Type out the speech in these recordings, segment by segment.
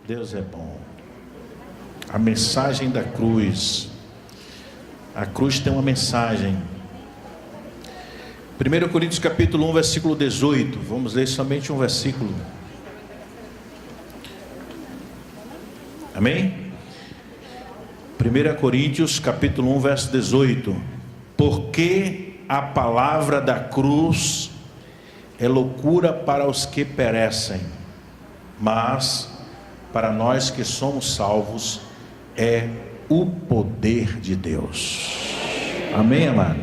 Deus é bom. A mensagem da cruz. A cruz tem uma mensagem. 1 Coríntios capítulo 1, versículo 18. Vamos ler somente um versículo. Amém? 1 Coríntios capítulo 1, verso 18. Porque a palavra da cruz é loucura para os que perecem, mas para nós que somos salvos é o poder de Deus. Amém, amado?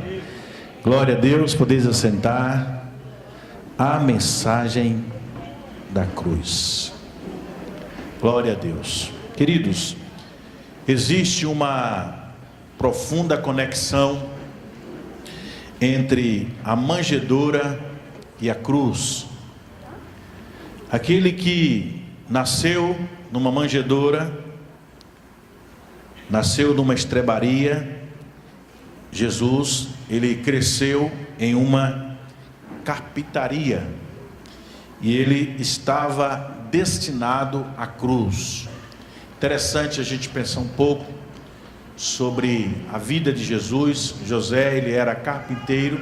Glória a Deus, podeis assentar. A mensagem da cruz. Glória a Deus. Queridos, existe uma profunda conexão entre a manjedoura e a cruz. Aquele que nasceu numa manjedoura, nasceu numa estrebaria. Jesus, ele cresceu em uma carpintaria e ele estava destinado à cruz. Interessante a gente pensar um pouco sobre a vida de Jesus. José, ele era carpinteiro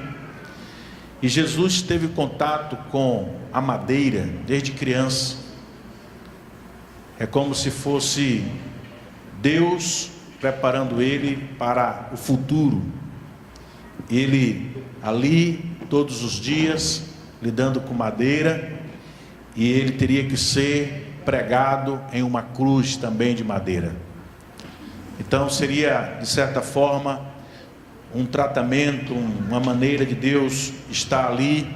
e Jesus teve contato com a madeira desde criança. É como se fosse Deus preparando ele para o futuro. Ele ali todos os dias lidando com madeira, e ele teria que ser pregado em uma cruz também de madeira. Então seria de certa forma um tratamento, uma maneira de Deus estar ali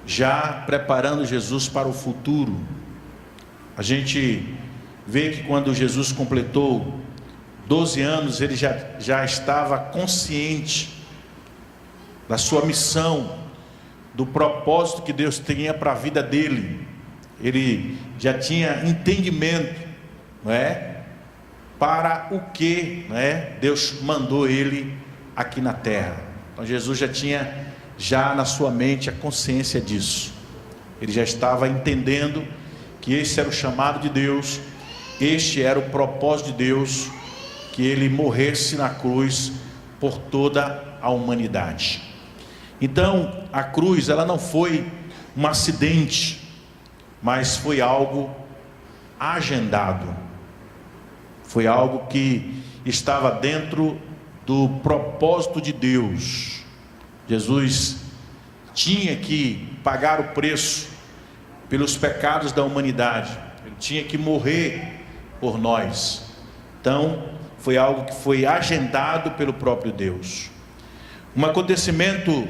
já preparando Jesus para o futuro. A gente vê que quando Jesus completou 12 anos, ele já estava consciente da sua missão, do propósito que Deus tinha para a vida dele. Ele já tinha entendimento, não é? Para o que, não é? Deus mandou ele aqui na terra. Então Jesus já tinha na sua mente a consciência disso. Ele já estava entendendo que esse era o chamado de Deus, este era o propósito de Deus, que ele morresse na cruz por toda a humanidade. Então a cruz, ela não foi um acidente, mas foi algo agendado, foi algo que estava dentro do propósito de Deus. Jesus tinha que pagar o preço pelos pecados da humanidade, ele tinha que morrer por nós. Então foi algo que foi agendado pelo próprio Deus. Um acontecimento,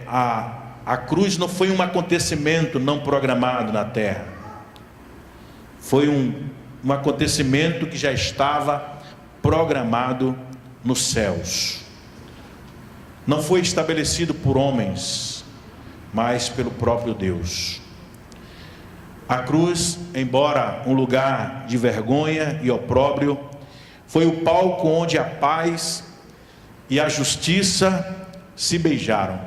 a cruz não foi um acontecimento não programado na terra. Foi um acontecimento que já estava programado nos céus. Não foi estabelecido por homens, mas pelo próprio Deus. A cruz, embora um lugar de vergonha e opróbrio, foi o palco onde a paz e a justiça se beijaram.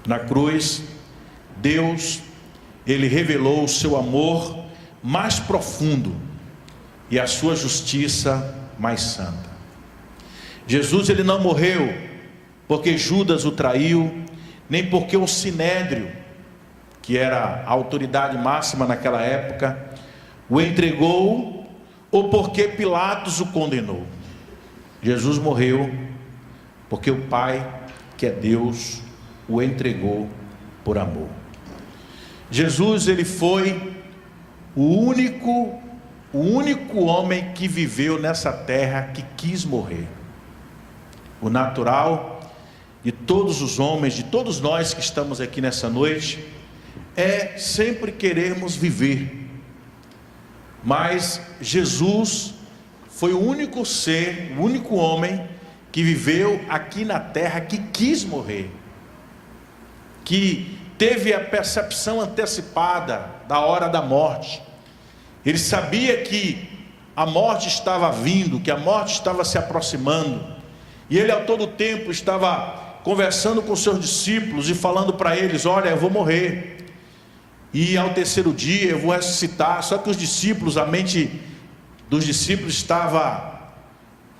Na cruz, Deus, ele revelou o seu amor mais profundo e a sua justiça mais santa. Jesus, ele não morreu porque Judas o traiu, nem porque o Sinédrio, que era a autoridade máxima naquela época, o entregou, ou porque Pilatos o condenou. Jesus morreu porque o Pai, que é Deus, o entregou por amor. Jesus, ele foi o único homem que viveu nessa terra que quis morrer. O natural de todos os homens, de todos nós que estamos aqui nessa noite, é sempre querermos viver. Mas Jesus foi o único ser, o único homem que viveu aqui na terra que quis morrer, que teve a percepção antecipada da hora da morte. Ele sabia que a morte estava vindo, que a morte estava se aproximando, e ele a todo tempo estava conversando com seus discípulos e falando para eles: olha, eu vou morrer. e ao terceiro dia eu vou ressuscitar. Só que os discípulos, a mente dos discípulos estava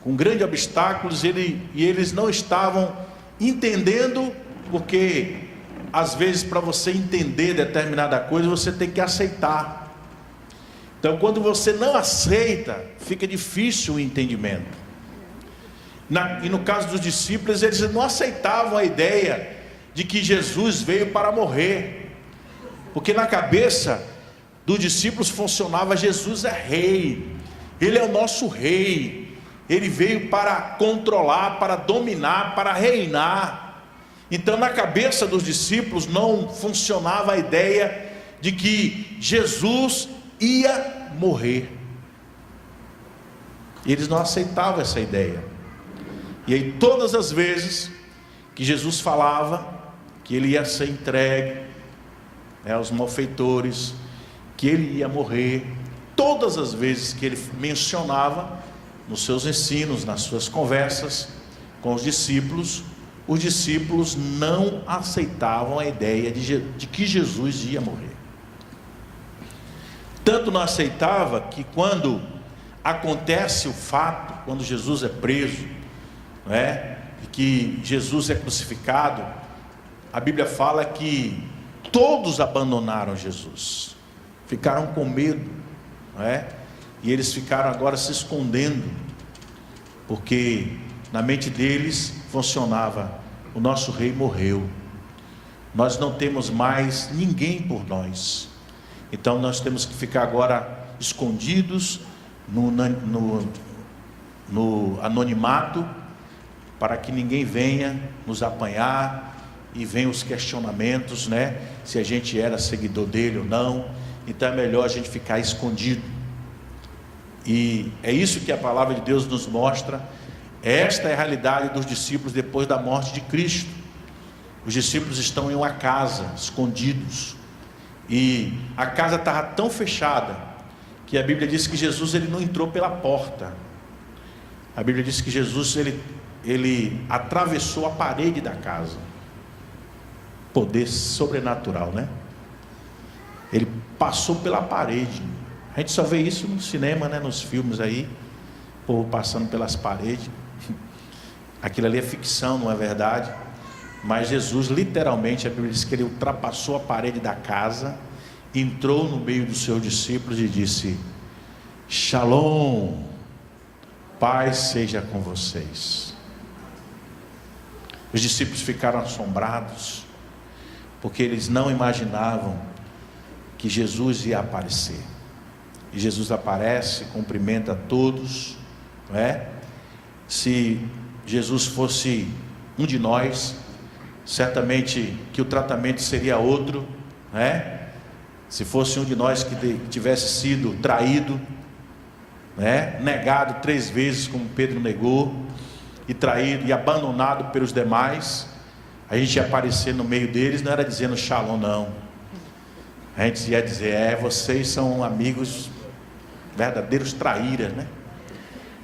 com grandes obstáculos, e eles não estavam entendendo, porque às vezes para você entender determinada coisa, você tem que aceitar. Então quando você não aceita, fica difícil o entendimento. E no caso dos discípulos, eles não aceitavam a ideia de que Jesus veio para morrer, porque na cabeça dos discípulos funcionava: Jesus é rei, Ele é o nosso rei, Ele veio para controlar, para dominar, para reinar. Então na cabeça dos discípulos não funcionava a ideia de que Jesus ia morrer. Eles não aceitavam essa ideia. E aí todas as vezes que Jesus falava que Ele ia ser entregue, aos malfeitores, que Ele ia morrer, todas as vezes que Ele mencionava nos seus ensinos, nas suas conversas com os discípulos não aceitavam a ideia de que Jesus ia morrer. Tanto não aceitava que quando acontece o fato, quando Jesus é preso, e que Jesus é crucificado, a Bíblia fala que todos abandonaram Jesus, ficaram com medo, e eles ficaram agora se escondendo, porque na mente deles funcionava: o nosso rei morreu, nós não temos mais ninguém por nós, então nós temos que ficar agora escondidos no anonimato, para que ninguém venha nos apanhar e venham os questionamentos, se a gente era seguidor dele ou não. Então é melhor a gente ficar escondido. E é isso que a palavra de Deus nos mostra. Esta é a realidade dos discípulos depois da morte de Cristo. Os discípulos estão em uma casa, escondidos, e a casa estava tão fechada que a Bíblia diz que Jesus ele não entrou pela porta. A Bíblia diz que Jesus ele atravessou a parede da casa. Poder sobrenatural, Ele passou pela parede. A gente só vê isso no cinema, nos filmes aí, o povo passando pelas paredes. Aquilo ali é ficção, não é verdade. Mas Jesus, literalmente, a Bíblia diz que Ele ultrapassou a parede da casa, entrou no meio dos seus discípulos e disse: Shalom, paz seja com vocês. Os discípulos ficaram assombrados, porque eles não imaginavam que Jesus ia aparecer. E Jesus aparece, cumprimenta a todos, Se Jesus fosse um de nós, certamente que o tratamento seria outro, Se fosse um de nós que tivesse sido traído, negado 3 vezes, como Pedro negou, e traído e abandonado pelos demais, a gente ia aparecer no meio deles, não era dizendo shalom, não. A gente ia dizer: vocês são amigos verdadeiros traíras,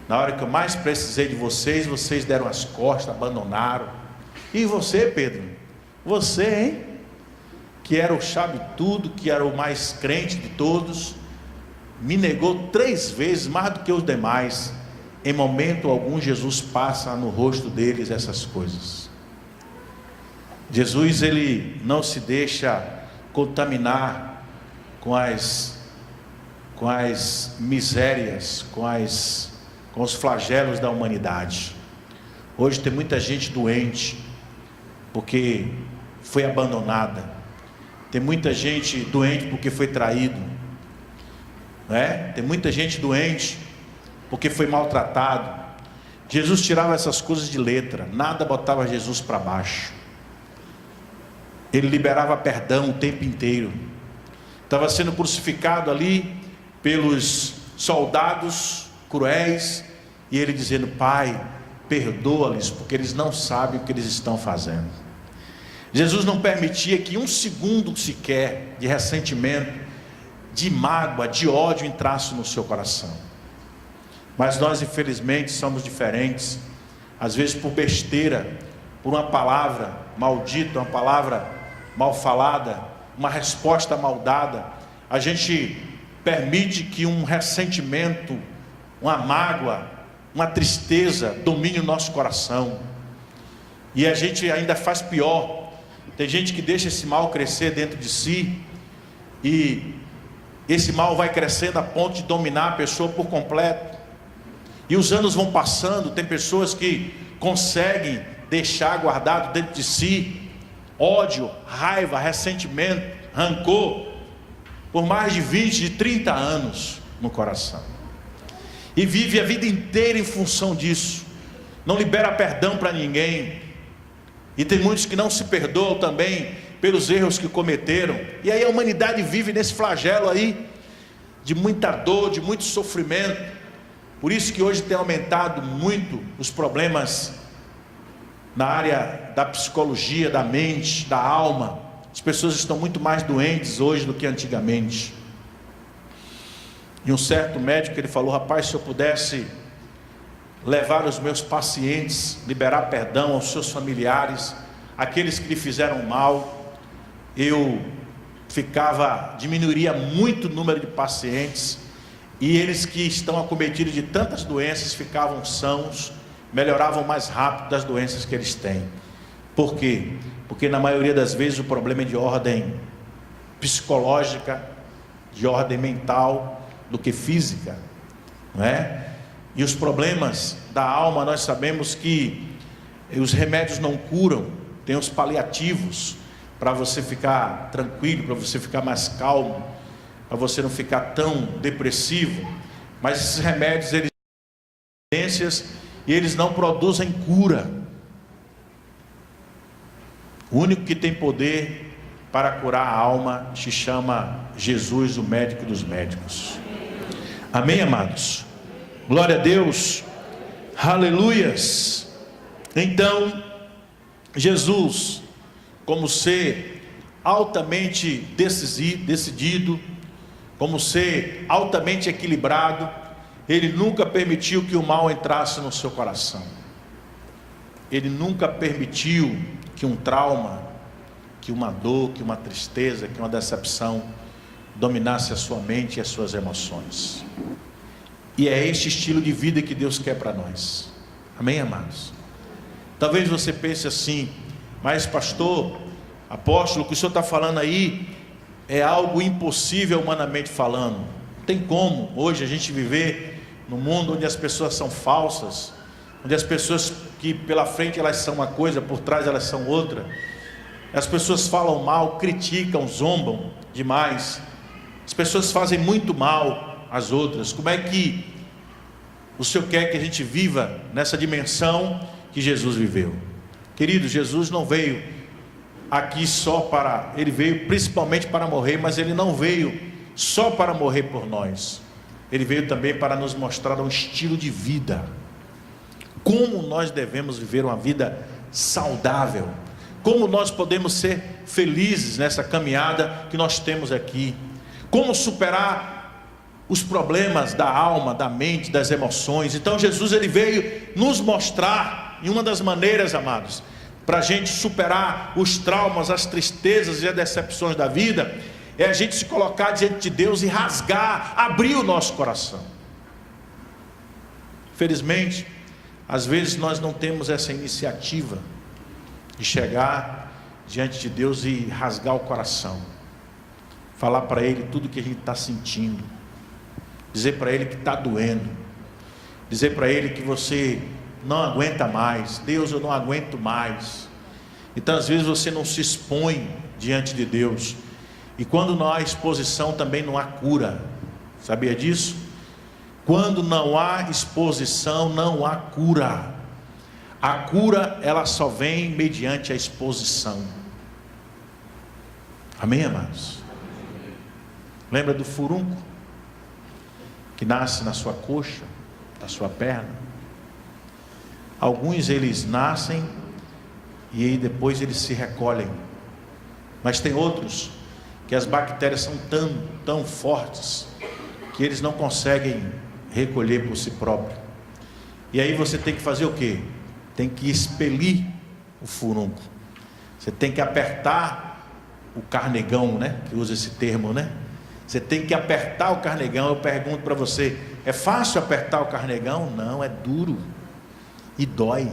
Na hora que eu mais precisei de vocês, vocês deram as costas, abandonaram. E você, Pedro? Você, que era o sabe-tudo, que era o mais crente de todos, me negou 3 vezes, mais do que os demais. Em momento algum Jesus passa no rosto deles essas coisas. Jesus ele não se deixa contaminar com as misérias, com os flagelos da humanidade. Hoje tem muita gente doente porque foi abandonada. Tem muita gente doente porque foi traído, Tem muita gente doente porque foi maltratado. Jesus tirava essas coisas de letra, nada botava Jesus para baixo. Ele liberava perdão o tempo inteiro. Estava sendo crucificado ali pelos soldados cruéis, e ele dizendo: Pai, perdoa-lhes, porque eles não sabem o que eles estão fazendo. Jesus não permitia que 1 segundo sequer de ressentimento, de mágoa, de ódio entrasse no seu coração. Mas nós infelizmente somos diferentes. Às vezes por besteira, por uma palavra maldita, uma palavra mal falada, uma resposta mal dada, a gente permite que um ressentimento, uma mágoa, uma tristeza domine o nosso coração. E a gente ainda faz pior. Tem gente que deixa esse mal crescer dentro de si, e esse mal vai crescendo a ponto de dominar a pessoa por completo. E os anos vão passando, tem pessoas que conseguem deixar guardado dentro de si ódio, raiva, ressentimento, rancor, por mais de 20, de 30 anos no coração. E vive a vida inteira em função disso. Não libera perdão para ninguém. E tem muitos que não se perdoam também pelos erros que cometeram. E aí a humanidade vive nesse flagelo aí, de muita dor, de muito sofrimento. Por isso que hoje tem aumentado muito os problemas na área da psicologia, da mente, da alma. As pessoas estão muito mais doentes hoje do que antigamente. E um certo médico, ele falou: rapaz, se eu pudesse levar os meus pacientes, liberar perdão aos seus familiares, aqueles que lhe fizeram mal, eu diminuiria muito o número de pacientes, e eles que estão acometidos de tantas doenças ficavam sãos, melhoravam mais rápido das doenças que eles têm. Por quê? Porque na maioria das vezes o problema é de ordem psicológica, de ordem mental, do que física, não é? E os problemas da alma, nós sabemos que os remédios não curam, tem os paliativos, para você ficar tranquilo, para você ficar mais calmo, para você não ficar tão depressivo. Mas esses remédios, eles têm evidências e eles não produzem cura. O único que tem poder para curar a alma se chama Jesus, o médico dos médicos. Amém, amados? Glória a Deus, aleluias. Então, Jesus, como ser altamente decidido, como ser altamente equilibrado, ele nunca permitiu que o mal entrasse no seu coração. Ele nunca permitiu que um trauma, que uma dor, que uma tristeza, que uma decepção dominasse a sua mente e as suas emoções. E é este estilo de vida que Deus quer para nós. Amém, amados? Talvez você pense assim: mas pastor, apóstolo, o que o senhor está falando aí é algo impossível humanamente falando. Não tem como hoje a gente viver num mundo onde as pessoas são falsas, onde as pessoas que pela frente elas são uma coisa, por trás elas são outra. As pessoas falam mal, criticam, zombam demais. As pessoas fazem muito mal às outras. Como é que o Senhor quer que a gente viva nessa dimensão que Jesus viveu? Querido, Jesus não veio aqui só para... Ele veio principalmente para morrer, mas Ele não veio só para morrer por nós. Ele veio também para nos mostrar um estilo de vida. Como nós devemos viver uma vida saudável. Como nós podemos ser felizes nessa caminhada que nós temos aqui. Como superar os problemas da alma, da mente, das emoções. Então Jesus, ele veio nos mostrar, e uma das maneiras, amados, para a gente superar os traumas, as tristezas e as decepções da vida, é a gente se colocar diante de Deus e rasgar, abrir o nosso coração. Felizmente, às vezes nós não temos essa iniciativa de chegar diante de Deus e rasgar o coração, falar para Ele tudo que a gente está sentindo, dizer para Ele que está doendo, dizer para Ele que você não aguenta mais. Deus, eu não aguento mais. Então às vezes você não se expõe diante de Deus, e quando não há exposição também não há cura. Sabia disso? Quando não há exposição não há cura. A cura, ela só vem mediante a exposição. Amém, amados? Lembra do furúnculo que nasce na sua coxa, na sua perna? Alguns eles nascem e aí depois eles se recolhem, mas tem outros que as bactérias são tão fortes que eles não conseguem recolher por si próprio. E aí você tem que fazer o quê? Tem que expelir o furúnculo. Você tem que apertar o carnegão, né? Que usa esse termo, né? Você tem que apertar o carnegão. Eu pergunto para você, é fácil apertar o carnegão? Não, é duro e dói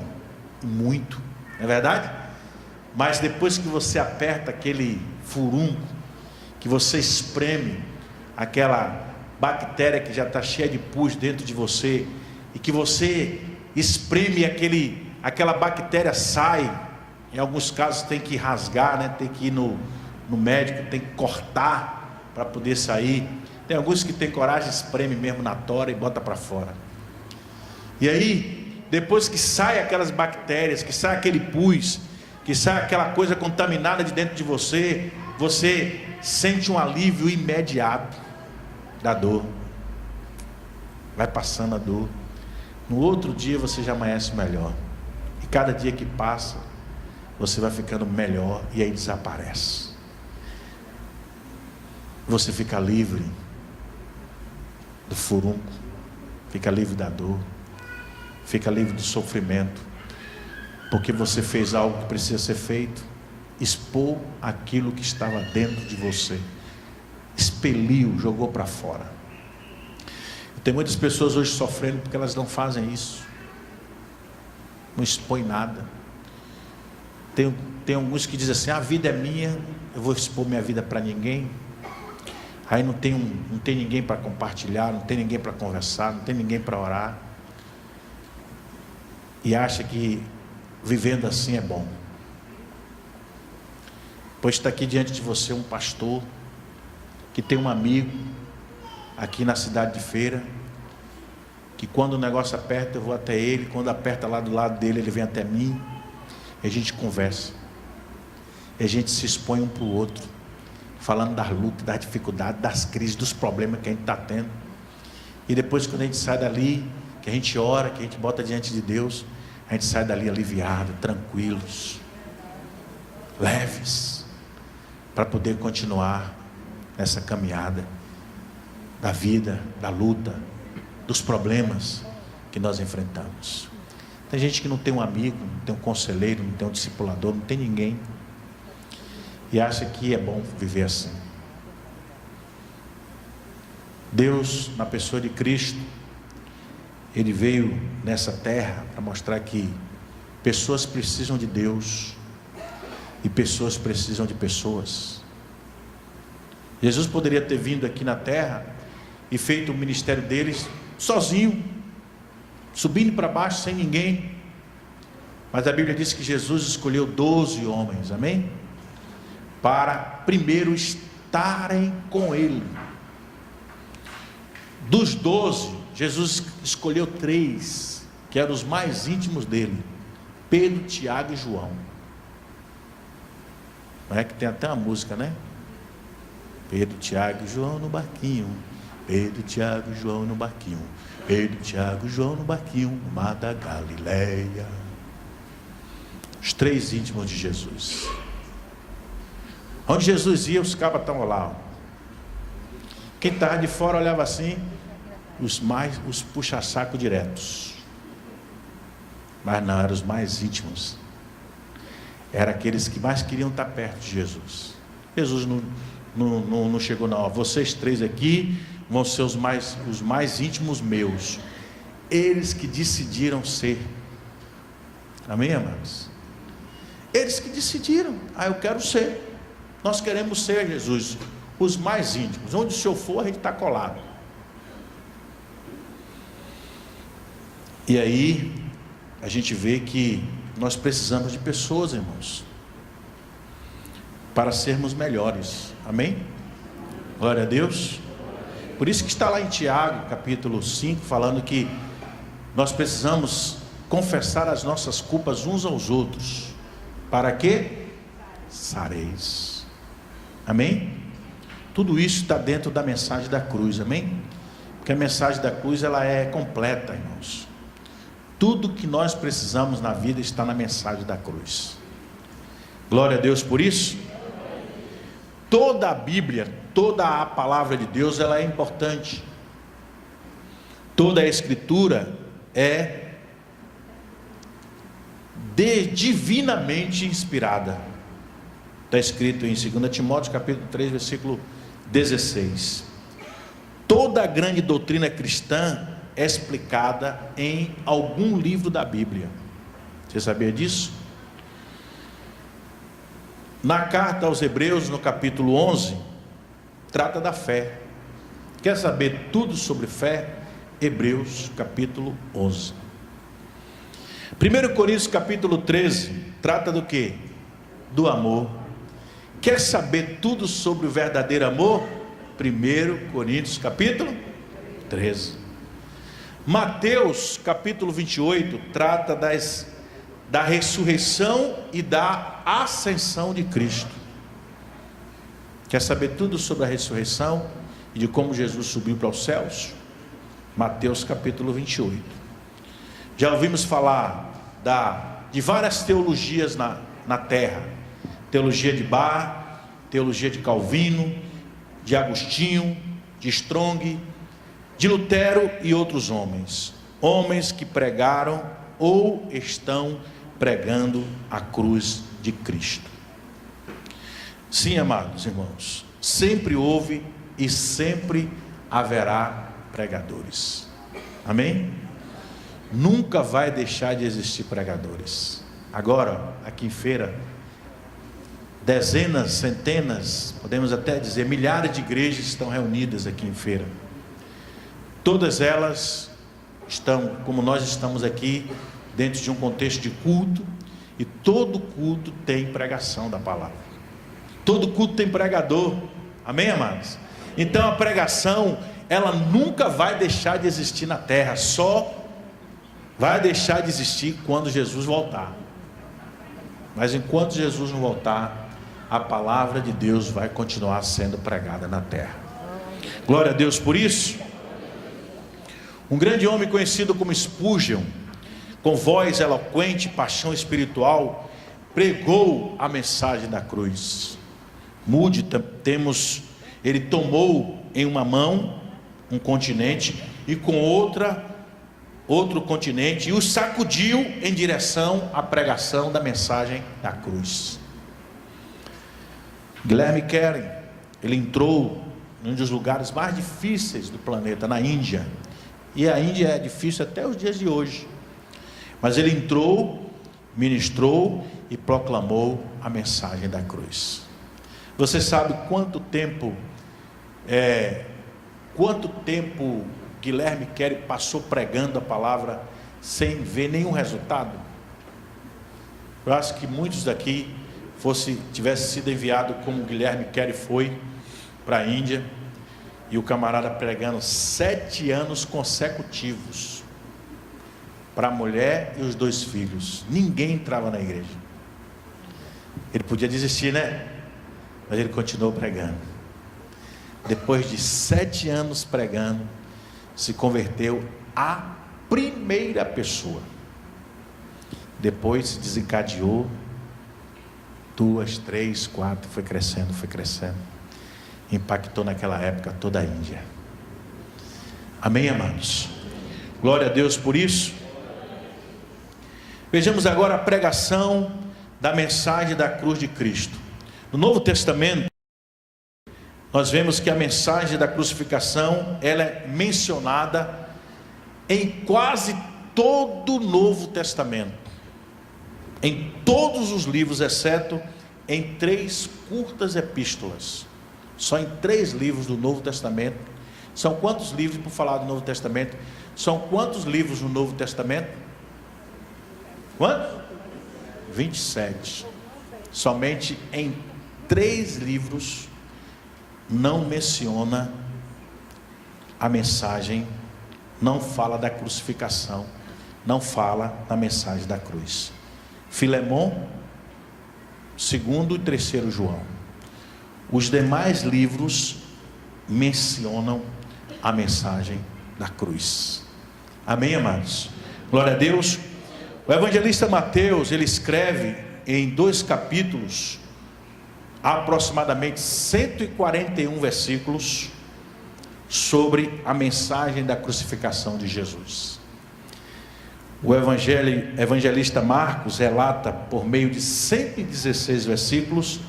e muito, não é verdade? Mas depois que você aperta aquele furúnculo, que você espreme aquela bactéria que já está cheia de pus dentro de você, e que você espreme aquela bactéria sai, em alguns casos tem que rasgar, né? Tem que ir no médico, tem que cortar para poder sair. Tem alguns que tem coragem, espreme mesmo na tora e bota para fora. E aí, depois que sai aquelas bactérias, que sai aquele pus, que sai aquela coisa contaminada de dentro de você, você sente um alívio imediato da dor. Vai passando a dor. No outro dia você já amanhece melhor. E cada dia que passa, você vai ficando melhor e aí desaparece. Você fica livre do furúnculo, fica livre da dor, fica livre do sofrimento, porque você fez algo que precisa ser feito, expôs aquilo que estava dentro de você, expeliu, jogou para fora. Tem muitas pessoas hoje sofrendo porque elas não fazem isso, não expõem nada. Tem alguns que dizem assim, a vida é minha, eu vou expor minha vida para ninguém. Aí não tem ninguém para compartilhar, não tem ninguém para conversar, não tem ninguém para orar. E acha que vivendo assim é bom. Pois está aqui diante de você um pastor que tem um amigo aqui na cidade de Feira, que quando o negócio aperta eu vou até ele, quando aperta lá do lado dele ele vem até mim, e a gente conversa, e a gente se expõe um para o outro, falando das lutas, das dificuldades, das crises, dos problemas que a gente está tendo. E depois quando a gente sai dali, que a gente ora, que a gente bota diante de Deus, a gente sai dali aliviado, tranquilos, leves, para poder continuar nessa caminhada da vida, da luta, dos problemas que nós enfrentamos. Tem gente que não tem um amigo, não tem um conselheiro, não tem um discipulador, não tem ninguém, e acha que é bom viver assim. Deus, na pessoa de Cristo, Ele veio nessa terra para mostrar que pessoas precisam de Deus e pessoas precisam de pessoas. Jesus poderia ter vindo aqui na terra e feito o ministério deles sozinho, subindo para baixo sem ninguém, mas a Bíblia diz que Jesus escolheu 12 homens, amém? Para primeiro estarem com Ele. Dos 12, Jesus escolheu 3, que eram os mais íntimos dele: Pedro, Tiago e João. Não é que tem até uma música, né? Pedro, Tiago e João no barquinho, Pedro, Tiago e João no barquinho, Pedro, Tiago e João no barquinho, no mar da Galileia. Os 3 íntimos de Jesus. Onde Jesus ia, os cabas estavam lá. Quem estava de fora olhava assim, os puxa-saco diretos. Mas não, eram os mais íntimos. Eram aqueles que mais queriam estar perto de Jesus. Jesus não chegou não. Vocês 3 aqui vão ser os mais íntimos meus. Eles que decidiram ser. Amém, amados? Eles que decidiram. Eu quero ser. Nós queremos ser, Jesus, os mais íntimos. Onde o Senhor for, a gente está colado. E aí a gente vê que nós precisamos de pessoas, irmãos, para sermos melhores. Amém? Glória a Deus. Por isso que está lá em Tiago, capítulo 5, falando que nós precisamos confessar as nossas culpas uns aos outros. Para que? Sareis. Amém? Tudo isso está dentro da mensagem da cruz, amém? Porque a mensagem da cruz, ela é completa, irmãos. Tudo que nós precisamos na vida está na mensagem da cruz. Glória a Deus por isso. Toda a Bíblia, toda a palavra de Deus, ela é importante. Toda a Escritura é divinamente inspirada. Está escrito em 2 Timóteo capítulo 3, versículo 16. Toda a grande doutrina cristã é explicada em algum livro da Bíblia. Você sabia disso? Na carta aos Hebreus, no capítulo 11, trata da fé. Quer saber tudo sobre fé? Hebreus capítulo 11. 1 Coríntios capítulo 13 trata do quê? Do amor. Quer saber tudo sobre o verdadeiro amor? 1 Coríntios capítulo 13. Mateus capítulo 28 trata da ressurreição e da ascensão de Cristo. Quer saber tudo sobre a ressurreição e de como Jesus subiu para os céus? Mateus capítulo 28. Já ouvimos falar de várias teologias na terra. Teologia de Barr, teologia de Calvino, de Agostinho, de Strong, de Lutero e outros homens. Homens que pregaram ou estão pregando a cruz de Cristo. Sim, amados irmãos, sempre houve e sempre haverá pregadores. Amém? Nunca vai deixar de existir pregadores. Agora, aqui em Feira, dezenas, centenas, podemos até dizer milhares de igrejas estão reunidas aqui em Feira. Todas elas estão, como nós estamos aqui, dentro de um contexto de culto, e todo culto tem pregação da palavra. Todo culto tem pregador. Amém, amados? Então a pregação, ela nunca vai deixar de existir na terra, só vai deixar de existir quando Jesus voltar. Mas enquanto Jesus não voltar, a palavra de Deus vai continuar sendo pregada na terra. Glória a Deus por isso. Um grande homem conhecido como Spurgeon, com voz eloquente, paixão espiritual, pregou a mensagem da cruz. Moody, ele tomou em uma mão um continente e com outro continente, e o sacudiu em direção à pregação da mensagem da cruz. Guilherme Carey, ele entrou em um dos lugares mais difíceis do planeta, na Índia, e a Índia é difícil até os dias de hoje, mas ele entrou, ministrou e proclamou a mensagem da cruz. Você sabe quanto tempo Guilherme Carey passou pregando a palavra sem ver nenhum resultado? Eu acho que muitos daqui tivesse sido enviado como Guilherme Carey foi para a Índia, e o camarada pregando 7 anos consecutivos para a mulher e os 2 filhos. Ninguém entrava na igreja. Ele podia desistir, né? Mas ele continuou pregando. Depois de 7 anos pregando, se converteu a primeira pessoa. Depois se desencadeou 2, 3, 4, foi crescendo. Impactou naquela época toda a Índia. Amém, amados? Glória a Deus por isso. Vejamos agora a pregação da mensagem da cruz de Cristo. No Novo Testamento, nós vemos que a mensagem da crucificação, ela é mencionada em quase todo o Novo Testamento, em todos os livros, exceto em 3 curtas epístolas. Só em 3 livros do Novo Testamento. São quantos livros, por falar do Novo Testamento? São quantos livros no Novo Testamento? Quantos? 27. Somente em 3 livros não menciona a mensagem, não fala da crucificação, não fala da mensagem da cruz. Filemon, 2º e 3º João. Os demais livros mencionam a mensagem da cruz. Amém, amados? Glória a Deus. O evangelista Mateus, ele escreve em 2 capítulos, aproximadamente 141 versículos, sobre a mensagem da crucificação de Jesus. O evangelista Marcos relata, por meio de 116 versículos,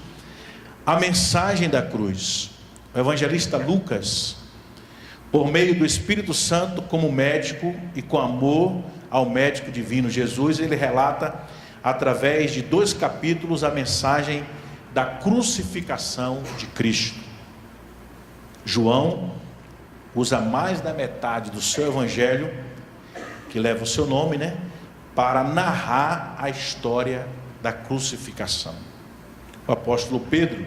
a mensagem da cruz. O evangelista Lucas, por meio do Espírito Santo como médico e com amor ao médico divino Jesus, ele relata através de 2 capítulos a mensagem da crucificação de Cristo. João usa mais da metade do seu evangelho, que leva o seu nome, para narrar a história da crucificação. O apóstolo Pedro,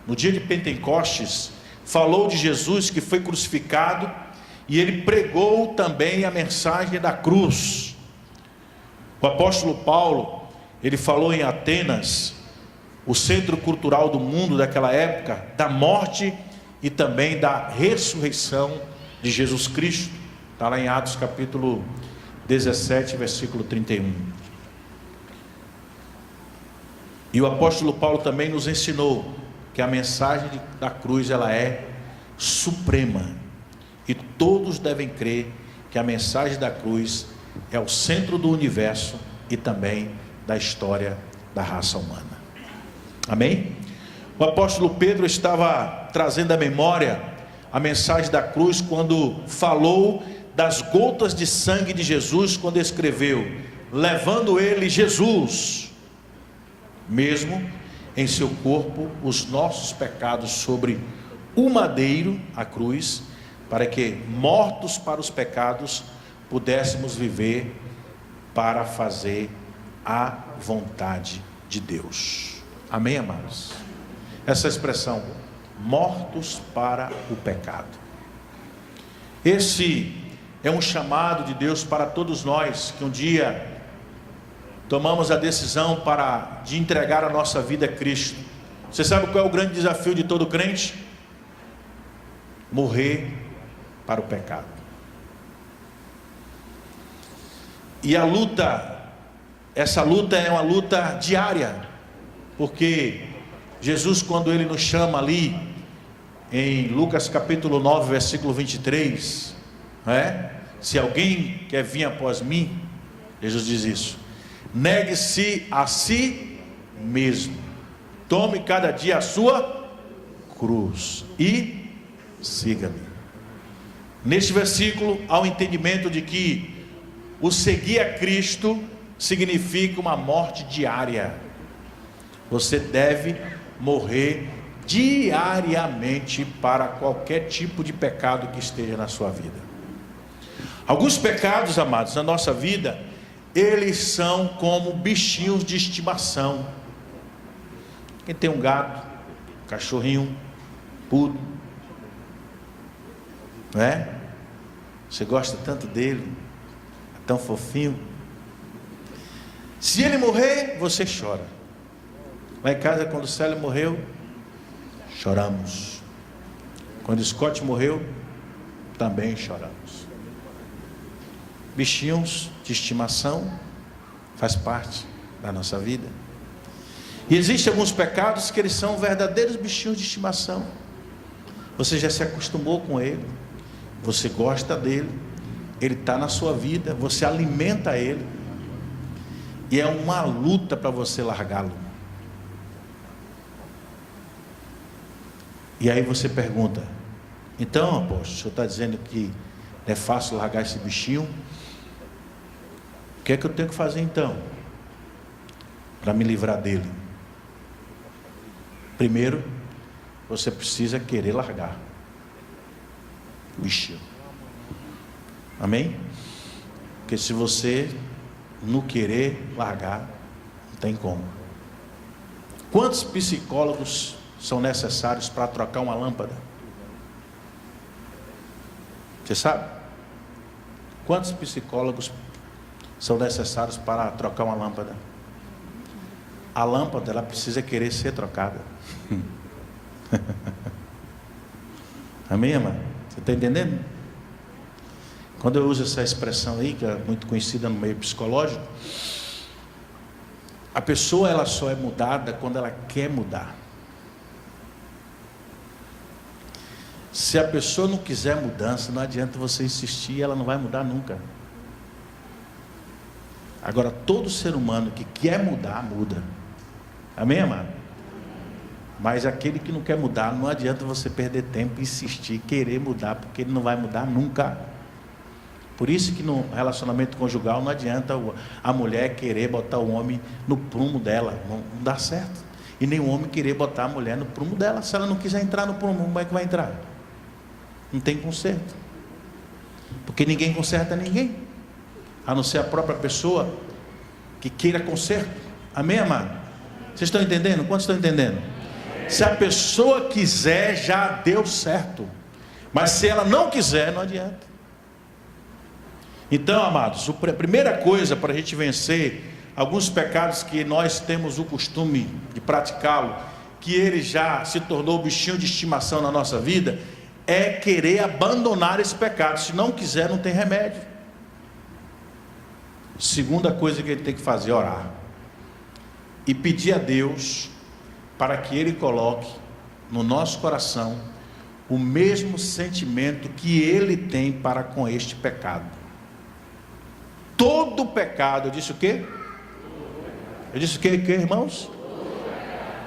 no dia de Pentecostes, falou de Jesus que foi crucificado, e ele pregou também a mensagem da cruz. O apóstolo Paulo, ele falou em Atenas, o centro cultural do mundo daquela época, da morte e também da ressurreição de Jesus Cristo. Está lá em Atos capítulo 17, versículo 31. E o apóstolo Paulo também nos ensinou que a mensagem da cruz, ela é suprema, e todos devem crer que a mensagem da cruz é o centro do universo e também da história da raça humana. Amém? O apóstolo Pedro estava trazendo à memória a mensagem da cruz quando falou das gotas de sangue de Jesus, quando escreveu: levando ele, Jesus, mesmo em seu corpo, os nossos pecados sobre o madeiro, a cruz, para que, mortos para os pecados, pudéssemos viver para fazer a vontade de Deus. Amém, amados? Essa expressão, mortos para o pecado. Esse é um chamado de Deus para todos nós, que um dia tomamos a decisão de entregar a nossa vida a Cristo. Você sabe qual é o grande desafio de todo crente? Morrer para o pecado. E a luta, essa luta é uma luta diária, porque Jesus, quando ele nos chama ali, em Lucas capítulo 9, versículo 23, se alguém quer vir após mim, Jesus diz isso: negue-se a si mesmo, tome cada dia a sua cruz e siga-me. Neste versículo há o entendimento de que o seguir a Cristo significa uma morte diária. Você deve morrer diariamente para qualquer tipo de pecado que esteja na sua vida. Alguns pecados, amados, na nossa vida, eles são como bichinhos de estimação. Quem tem um gato, um cachorrinho, pudo, não é? Você gosta tanto dele, é tão fofinho. Se ele morrer, você chora. Lá em casa, quando o Célio morreu, choramos. Quando o Scott morreu, também choramos. Bichinhos de estimação faz parte da nossa vida. E existem alguns pecados que eles são verdadeiros bichinhos de estimação. Você já se acostumou com ele, você gosta dele, ele está na sua vida, você alimenta ele, e é uma luta para você largá-lo. E aí você pergunta: então, apóstolo, o senhor está dizendo que é fácil largar esse bichinho? O que é que eu tenho que fazer então para me livrar dele? Primeiro, você precisa querer largar o bichinho. Amém? Porque se você não querer largar, não tem como. Quantos psicólogos são necessários para trocar uma lâmpada? Você sabe? Quantos psicólogos são necessários para trocar uma lâmpada? A lâmpada, ela precisa querer ser trocada. Amém, irmã? Você está entendendo? Quando eu uso essa expressão aí, que é muito conhecida no meio psicológico, a pessoa, ela só é mudada quando ela quer mudar. Se a pessoa não quiser mudança, não adianta você insistir, ela não vai mudar nunca. Agora, todo ser humano que quer mudar, muda. Amém, amado? Mas aquele que não quer mudar, não adianta você perder tempo e insistir, querer mudar, porque ele não vai mudar nunca. Por isso que no relacionamento conjugal não adianta a mulher querer botar o homem no prumo dela, não dá certo. E nem o homem querer botar a mulher no prumo dela. Se ela não quiser entrar no prumo, como é que vai entrar? Não tem conserto. Porque ninguém conserta ninguém, a não ser a própria pessoa que queira conserto. Amém, amado? Vocês estão entendendo? Quantos estão entendendo? Se a pessoa quiser, já deu certo. Mas se ela não quiser, não adianta. Então, amados, a primeira coisa para a gente vencer alguns pecados que nós temos o costume de praticá-lo, que ele já se tornou bichinho de estimação na nossa vida, é querer abandonar esse pecado. Se não quiser, não tem remédio. Segunda coisa que ele tem que fazer é orar e pedir a Deus para que ele coloque no nosso coração o mesmo sentimento que ele tem para com este pecado. Todo pecado, eu disse o quê? Eu disse o quê, irmãos?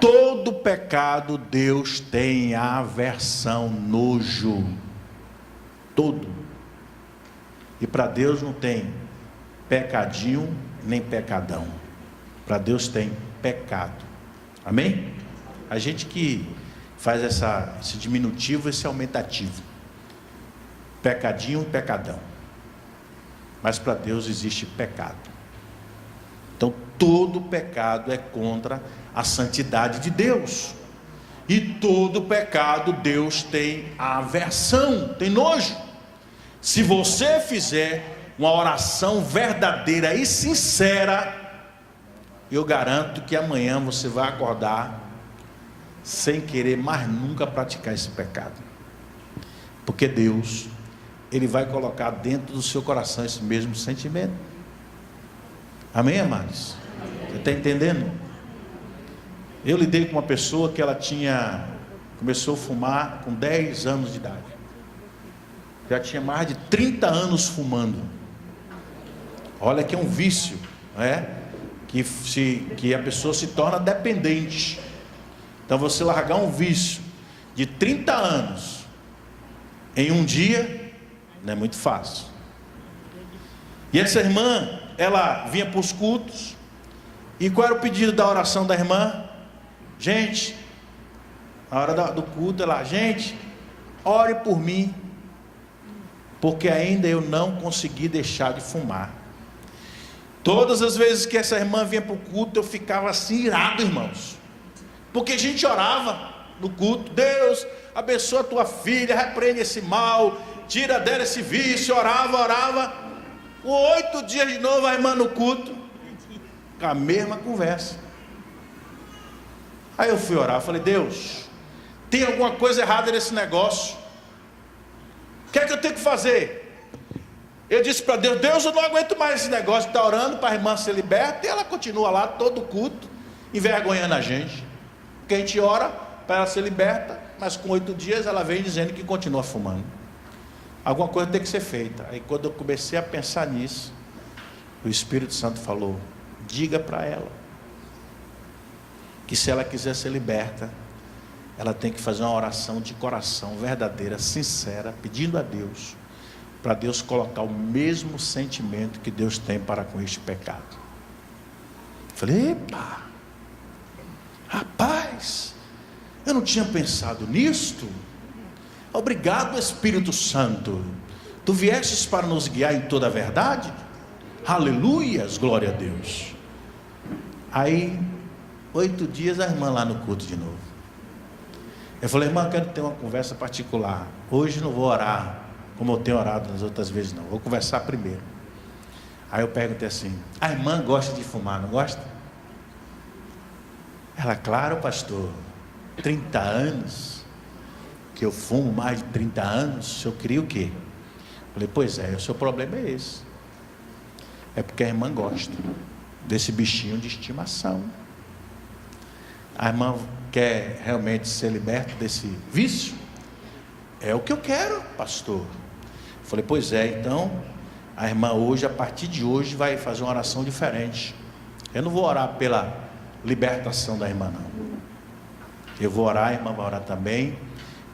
Todo pecado Deus tem aversão, nojo. Todo. E para Deus não tem pecadinho nem pecadão. Para Deus tem pecado. Amém? A gente que faz esse diminutivo, esse aumentativo. Pecadinho e pecadão. Mas para Deus existe pecado. Então todo pecado é contra a santidade de Deus. E todo pecado Deus tem aversão, tem nojo. Se você fizer uma oração verdadeira e sincera, eu garanto que amanhã você vai acordar sem querer mais nunca praticar esse pecado. Porque Deus, Ele vai colocar dentro do seu coração esse mesmo sentimento. Amém, amados? Você está entendendo? Eu lidei com uma pessoa que ela começou a fumar com 10 anos de idade. Já tinha mais de 30 anos fumando. Olha que é um vício, né? Que a pessoa se torna dependente. Então você largar um vício de 30 anos em um dia não é muito fácil. E essa irmã, ela vinha para os cultos. E qual era o pedido da oração da irmã? Gente, na hora do culto, gente, ore por mim, porque ainda eu não consegui deixar de fumar. Todas as vezes que essa irmã vinha para o culto, eu ficava assim irado, irmãos, porque a gente orava no culto: Deus, abençoa a tua filha, repreende esse mal, tira dela esse vício. Orava. 8 dias de novo a irmã no culto, com a mesma conversa. Aí eu fui orar, falei: Deus, tem alguma coisa errada nesse negócio, o que é que eu tenho que fazer? Eu disse para Deus: Deus, eu não aguento mais esse negócio de estar orando para a irmã ser liberta, e ela continua lá todo culto, envergonhando a gente, porque a gente ora para ela ser liberta, mas com 8 dias ela vem dizendo que continua fumando. Alguma coisa tem que ser feita. Aí quando eu comecei a pensar nisso, o Espírito Santo falou: diga para ela que se ela quiser ser liberta, ela tem que fazer uma oração de coração verdadeira, sincera, pedindo a Deus, para Deus colocar o mesmo sentimento que Deus tem para com este pecado. Falei: epa, rapaz, eu não tinha pensado nisto. Obrigado, Espírito Santo, tu viestes para nos guiar em toda a verdade. Aleluias, glória a Deus. Aí 8 dias a irmã lá no culto de novo. Eu falei: irmã, eu quero ter uma conversa particular. Hoje não vou orar como eu tenho orado nas outras vezes, não. Vou conversar primeiro. Aí eu perguntei assim: a irmã gosta de fumar, não gosta? Ela: claro, pastor, 30 anos que eu fumo, mais de 30 anos, o senhor queria o quê? Eu falei: pois é, o seu problema é esse. É porque a irmã gosta desse bichinho de estimação. A irmã quer realmente ser liberta desse vício? É o que eu quero, pastor. Eu falei: pois é, então a irmã hoje, a partir de hoje, vai fazer uma oração diferente. Eu não vou orar pela libertação da irmã, não. Eu vou orar, a irmã vai orar também,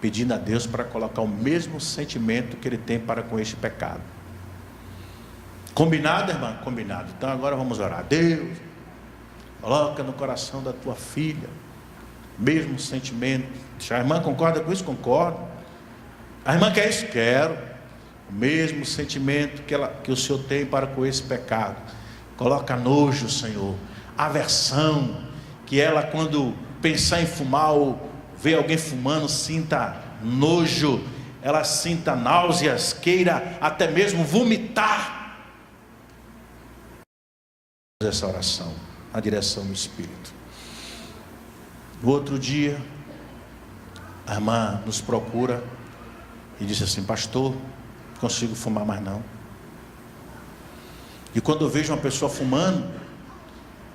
pedindo a Deus para colocar o mesmo sentimento que ele tem para com este pecado. Combinado, irmã? Combinado. Então agora vamos orar. Deus, coloca no coração da tua filha o mesmo sentimento. A irmã concorda com isso? Concordo. A irmã quer isso? Quero. O mesmo sentimento que o Senhor tem para com esse pecado. Coloca nojo, Senhor, aversão, que ela, quando pensar em fumar ou ver alguém fumando, sinta nojo, ela sinta náuseas, queira até mesmo vomitar. Essa oração na direção do Espírito. No outro dia, a irmã nos procura e disse assim: pastor, não consigo fumar mais não. E quando eu vejo uma pessoa fumando,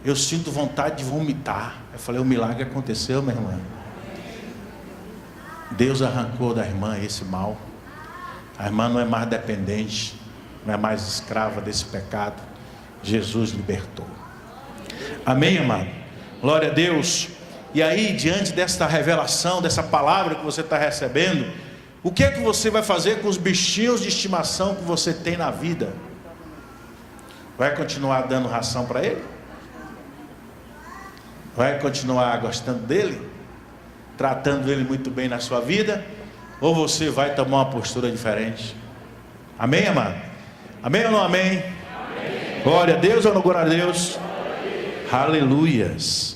eu sinto vontade de vomitar. Eu falei: o milagre aconteceu, minha irmã. Deus arrancou da irmã esse mal. A irmã não é mais dependente, não é mais escrava desse pecado. Jesus libertou. Amém, amado? Glória a Deus. E aí, diante desta revelação, dessa palavra que você está recebendo, o que é que você vai fazer com os bichinhos de estimação que você tem na vida? Vai continuar dando ração para ele? Vai continuar gostando dele? Tratando ele muito bem na sua vida? Ou você vai tomar uma postura diferente? Amém, amado? Amém ou não amém? Amém. Glória a Deus ou não glória a Deus? Aleluias.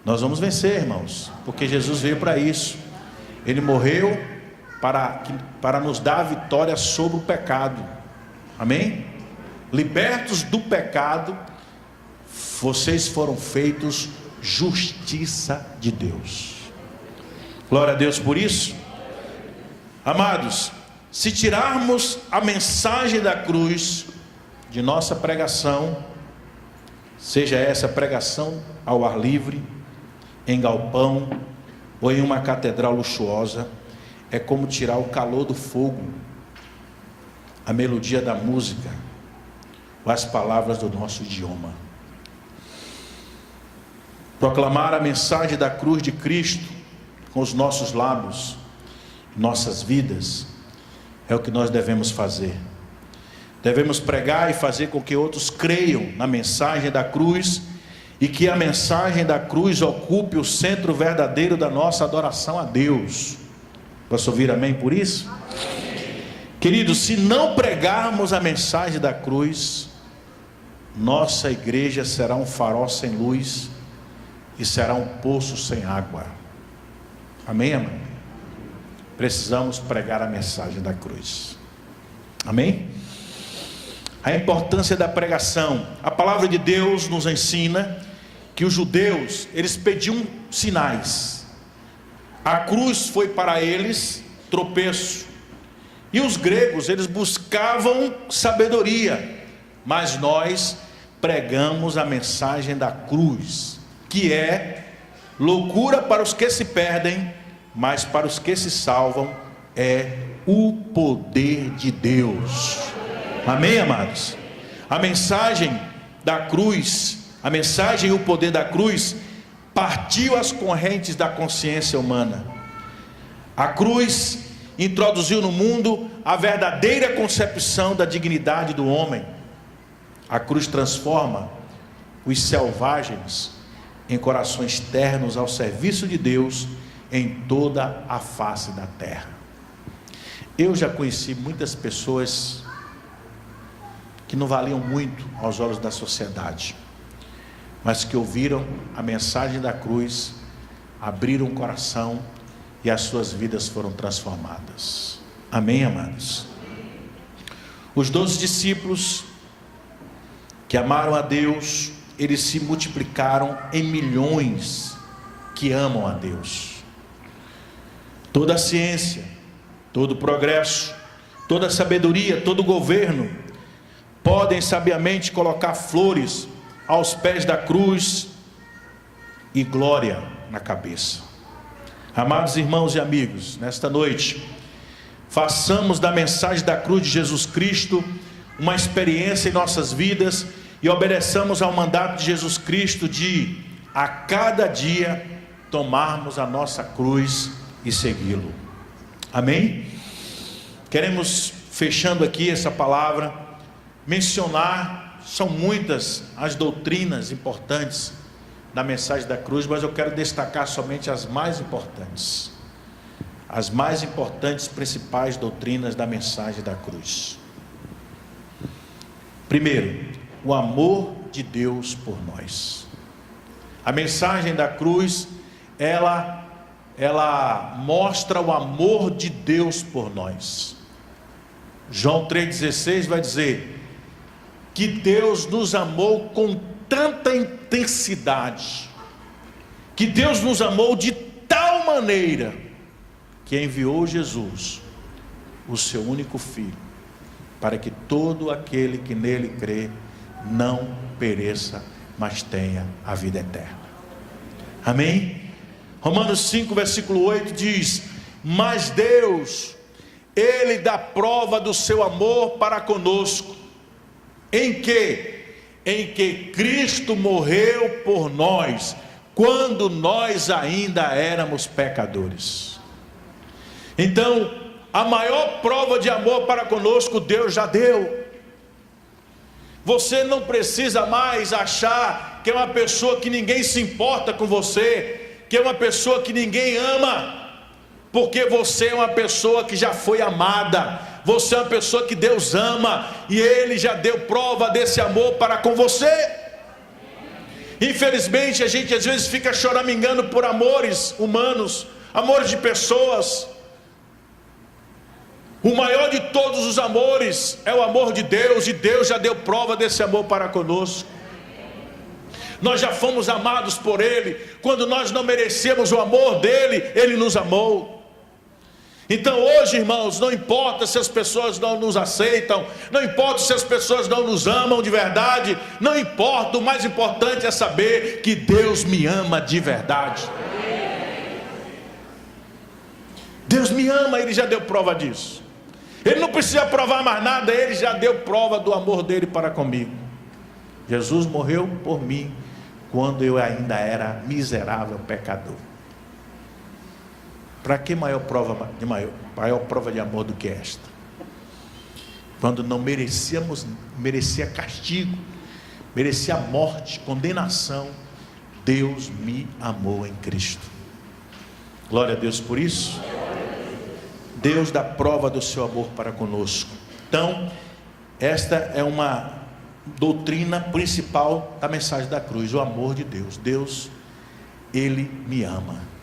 Nós vamos vencer, irmãos, porque Jesus veio para isso. Ele morreu para nos dar a vitória sobre o pecado. Amém? Libertos do pecado, vocês foram feitos justiça de Deus. Glória a Deus por isso. Amados, se tirarmos a mensagem da cruz de nossa pregação, seja essa pregação ao ar livre, em galpão ou em uma catedral luxuosa, é como tirar o calor do fogo, a melodia da música, as palavras do nosso idioma. Proclamar a mensagem da cruz de Cristo com os nossos lábios, nossas vidas, é o que nós devemos fazer. Devemos pregar e fazer com que outros creiam na mensagem da cruz, e que a mensagem da cruz ocupe o centro verdadeiro da nossa adoração a Deus. Posso ouvir amém por isso? Amém. Queridos, se não pregarmos a mensagem da cruz, nossa igreja será um farol sem luz e será um poço sem água. Amém, amém? Precisamos pregar a mensagem da cruz. Amém? A importância da pregação. A palavra de Deus nos ensina que os judeus, eles pediam sinais. A cruz foi para eles tropeço. E os gregos, eles buscavam sabedoria. Mas nós pregamos a mensagem da cruz, que é loucura para os que se perdem, mas para os que se salvam é o poder de Deus. Amém, amados? A mensagem da cruz, a mensagem e o poder da cruz partiu as correntes da consciência humana. A cruz introduziu no mundo a verdadeira concepção da dignidade do homem. A cruz transforma os selvagens em corações ternos ao serviço de Deus em toda a face da terra. Eu já conheci muitas pessoas que não valiam muito aos olhos da sociedade, mas que ouviram a mensagem da cruz, abriram o coração e as suas vidas foram transformadas. Amém, amados? Os 12 discípulos que amaram a Deus, eles se multiplicaram em milhões que amam a Deus. Toda a ciência, todo o progresso, toda a sabedoria, todo o governo podem sabiamente colocar flores aos pés da cruz e glória na cabeça. Amados irmãos e amigos, nesta noite, façamos da mensagem da cruz de Jesus Cristo uma experiência em nossas vidas e obedeçamos ao mandato de Jesus Cristo de, a cada dia, tomarmos a nossa cruz e segui-lo. Amém? Queremos, fechando aqui essa palavra, mencionar, são muitas as doutrinas importantes da mensagem da cruz, mas eu quero destacar somente as mais importantes. As mais importantes, principais doutrinas da mensagem da cruz. Primeiro, o amor de Deus por nós. A mensagem da cruz, ela mostra o amor de Deus por nós. João 3,16 vai dizer que Deus nos amou com tanta intensidade, que Deus nos amou de tal maneira, que enviou Jesus, o seu único Filho, para que todo aquele que nele crê, não pereça, mas tenha a vida eterna. Amém? Romanos 5, versículo 8 diz: mas Deus, Ele dá prova do seu amor para conosco, em que Cristo morreu por nós, quando nós ainda éramos pecadores. Então, a maior prova de amor para conosco, Deus já deu. Você não precisa mais achar que é uma pessoa que ninguém se importa com você, que é uma pessoa que ninguém ama, porque você é uma pessoa que já foi amada, você é uma pessoa que Deus ama, e Ele já deu prova desse amor para com você. Infelizmente a gente às vezes fica choramingando por amores humanos, amores de pessoas. O maior de todos os amores é o amor de Deus, e Deus já deu prova desse amor para conosco. Nós já fomos amados por Ele, quando nós não merecemos o amor dEle, Ele nos amou. Então hoje, irmãos, não importa se as pessoas não nos aceitam, não importa se as pessoas não nos amam de verdade, não importa, o mais importante é saber que Deus me ama de verdade. Deus me ama, Ele já deu prova disso. Ele não precisa provar mais nada, Ele já deu prova do amor dEle para comigo. Jesus morreu por mim, quando eu ainda era miserável pecador. Para que maior prova de amor do que esta? Quando não merecia castigo, merecia morte, condenação, Deus me amou em Cristo. Glória a Deus por isso. Deus dá prova do seu amor para conosco. Então, esta é uma doutrina principal da mensagem da cruz, o amor de Deus. Deus, Ele me ama.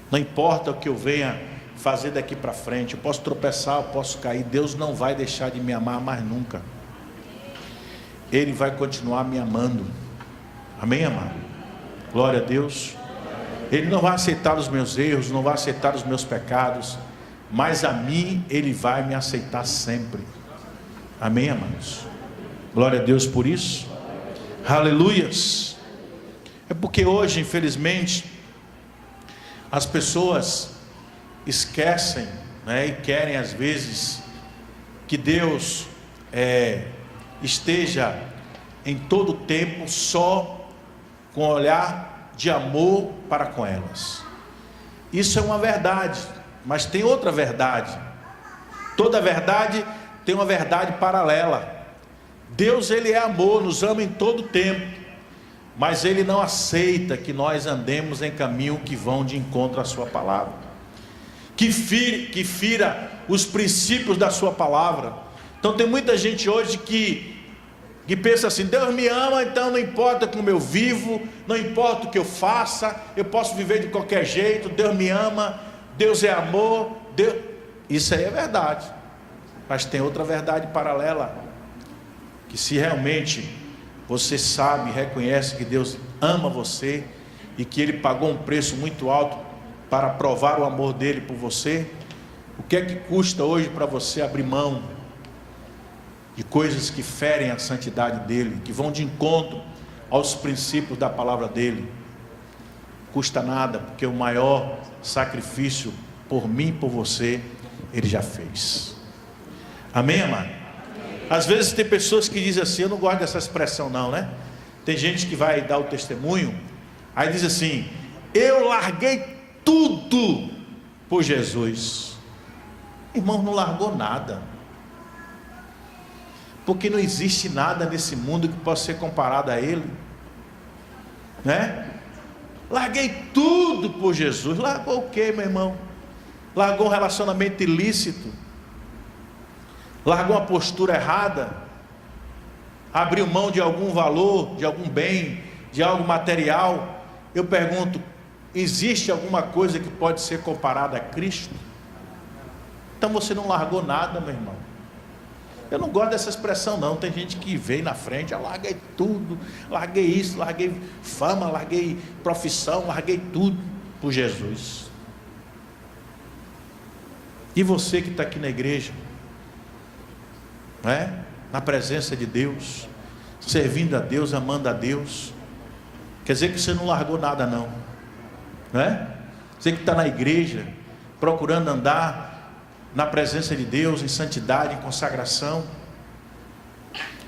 Não importa o que eu venha fazer daqui para frente, eu posso tropeçar, eu posso cair, Deus não vai deixar de me amar mais nunca. Ele vai continuar me amando. Amém, amado? Glória a Deus. Ele não vai aceitar os meus erros, não vai aceitar os meus pecados, mas a mim Ele vai me aceitar sempre. Amém, amados? Glória a Deus por isso. Aleluias. É porque hoje, infelizmente, as pessoas esquecem, né, e querem às vezes que Deus esteja em todo o tempo só com olhar de amor para com elas. Isso é uma verdade, mas tem outra verdade. Toda verdade tem uma verdade paralela. Deus, Ele é amor, nos ama em todo o tempo, mas Ele não aceita que nós andemos em caminho que vão de encontro à sua palavra, que fira os princípios da sua palavra. Então tem muita gente hoje que pensa assim: Deus me ama, então não importa como eu vivo, não importa o que eu faça, eu posso viver de qualquer jeito, Deus me ama, Deus é amor, Deus... Isso aí é verdade, mas tem outra verdade paralela, que se realmente você sabe, reconhece que Deus ama você, e que Ele pagou um preço muito alto para provar o amor dEle por você, o que é que custa hoje para você abrir mão de coisas que ferem a santidade dEle, que vão de encontro aos princípios da palavra dEle? Custa nada, porque o maior sacrifício por mim e por você, Ele já fez. Amém, amado? Às vezes tem pessoas que dizem assim, eu não gosto dessa expressão não, né? Tem gente que vai dar o testemunho Aí diz assim: eu larguei tudo por Jesus. Irmão, não largou nada, porque não existe nada nesse mundo que possa ser comparado a Ele, né? Larguei tudo por Jesus. Largou o quê, meu irmão? Largou um relacionamento ilícito, largou uma postura errada, abriu mão de algum valor, de algum bem, de algo material. Eu pergunto: existe alguma coisa que pode ser comparada a Cristo? Então você não largou nada, meu irmão. Eu não gosto dessa expressão não. Tem gente que vem na frente: eu larguei tudo, larguei isso, larguei fama, larguei profissão, larguei tudo por Jesus. E você que está aqui na igreja, né? Na presença de Deus, servindo a Deus, amando a Deus, quer dizer que você não largou nada não, né? Você que está na igreja, procurando andar na presença de Deus, em santidade, em consagração.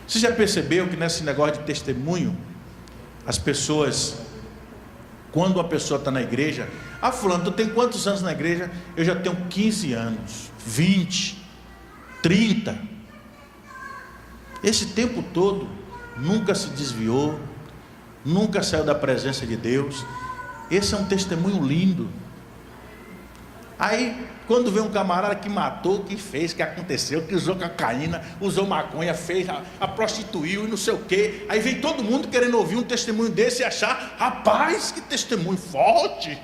Você já percebeu que nesse negócio de testemunho, as pessoas, quando uma pessoa está na igreja: ah, fulano, tu tem quantos anos na igreja? Eu já tenho 15 anos, 20, 30. Esse tempo todo, nunca se desviou, nunca saiu da presença de Deus. Esse é um testemunho lindo. Aí, quando vê um camarada que matou, que fez, que aconteceu, que usou cocaína, usou maconha, fez, a prostituiu e não sei o quê, aí vem todo mundo querendo ouvir um testemunho desse e achar: rapaz, que testemunho forte.